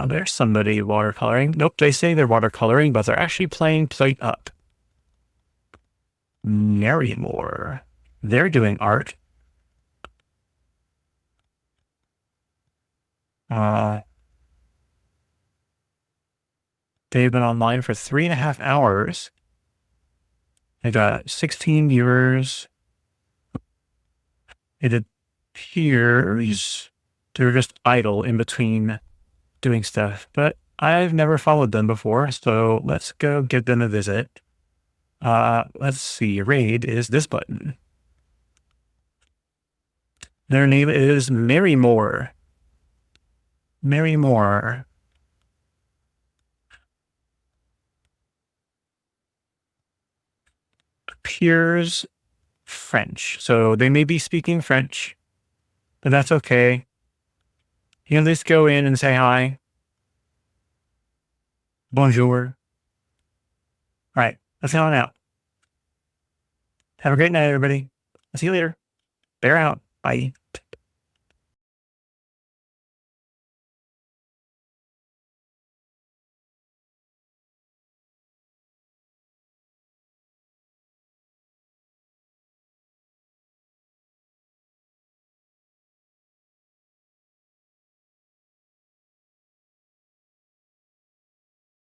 there's somebody watercoloring. Nope, they say they're watercoloring, but they're actually playing Plate Up. Marrymore. They're doing art. They've been online for 3.5 hours. They got 16 viewers. It appears they're just idle in between doing stuff, but I've never followed them before, so let's go give them a visit. Let's see. Raid is this button. Their name is Mary Moore. Mary Moore. Appears French. So they may be speaking French, but that's okay. You can at least go in and say hi. Bonjour. All right, let's head on out. Have a great night, everybody. I'll see you later. Bear out. Bye.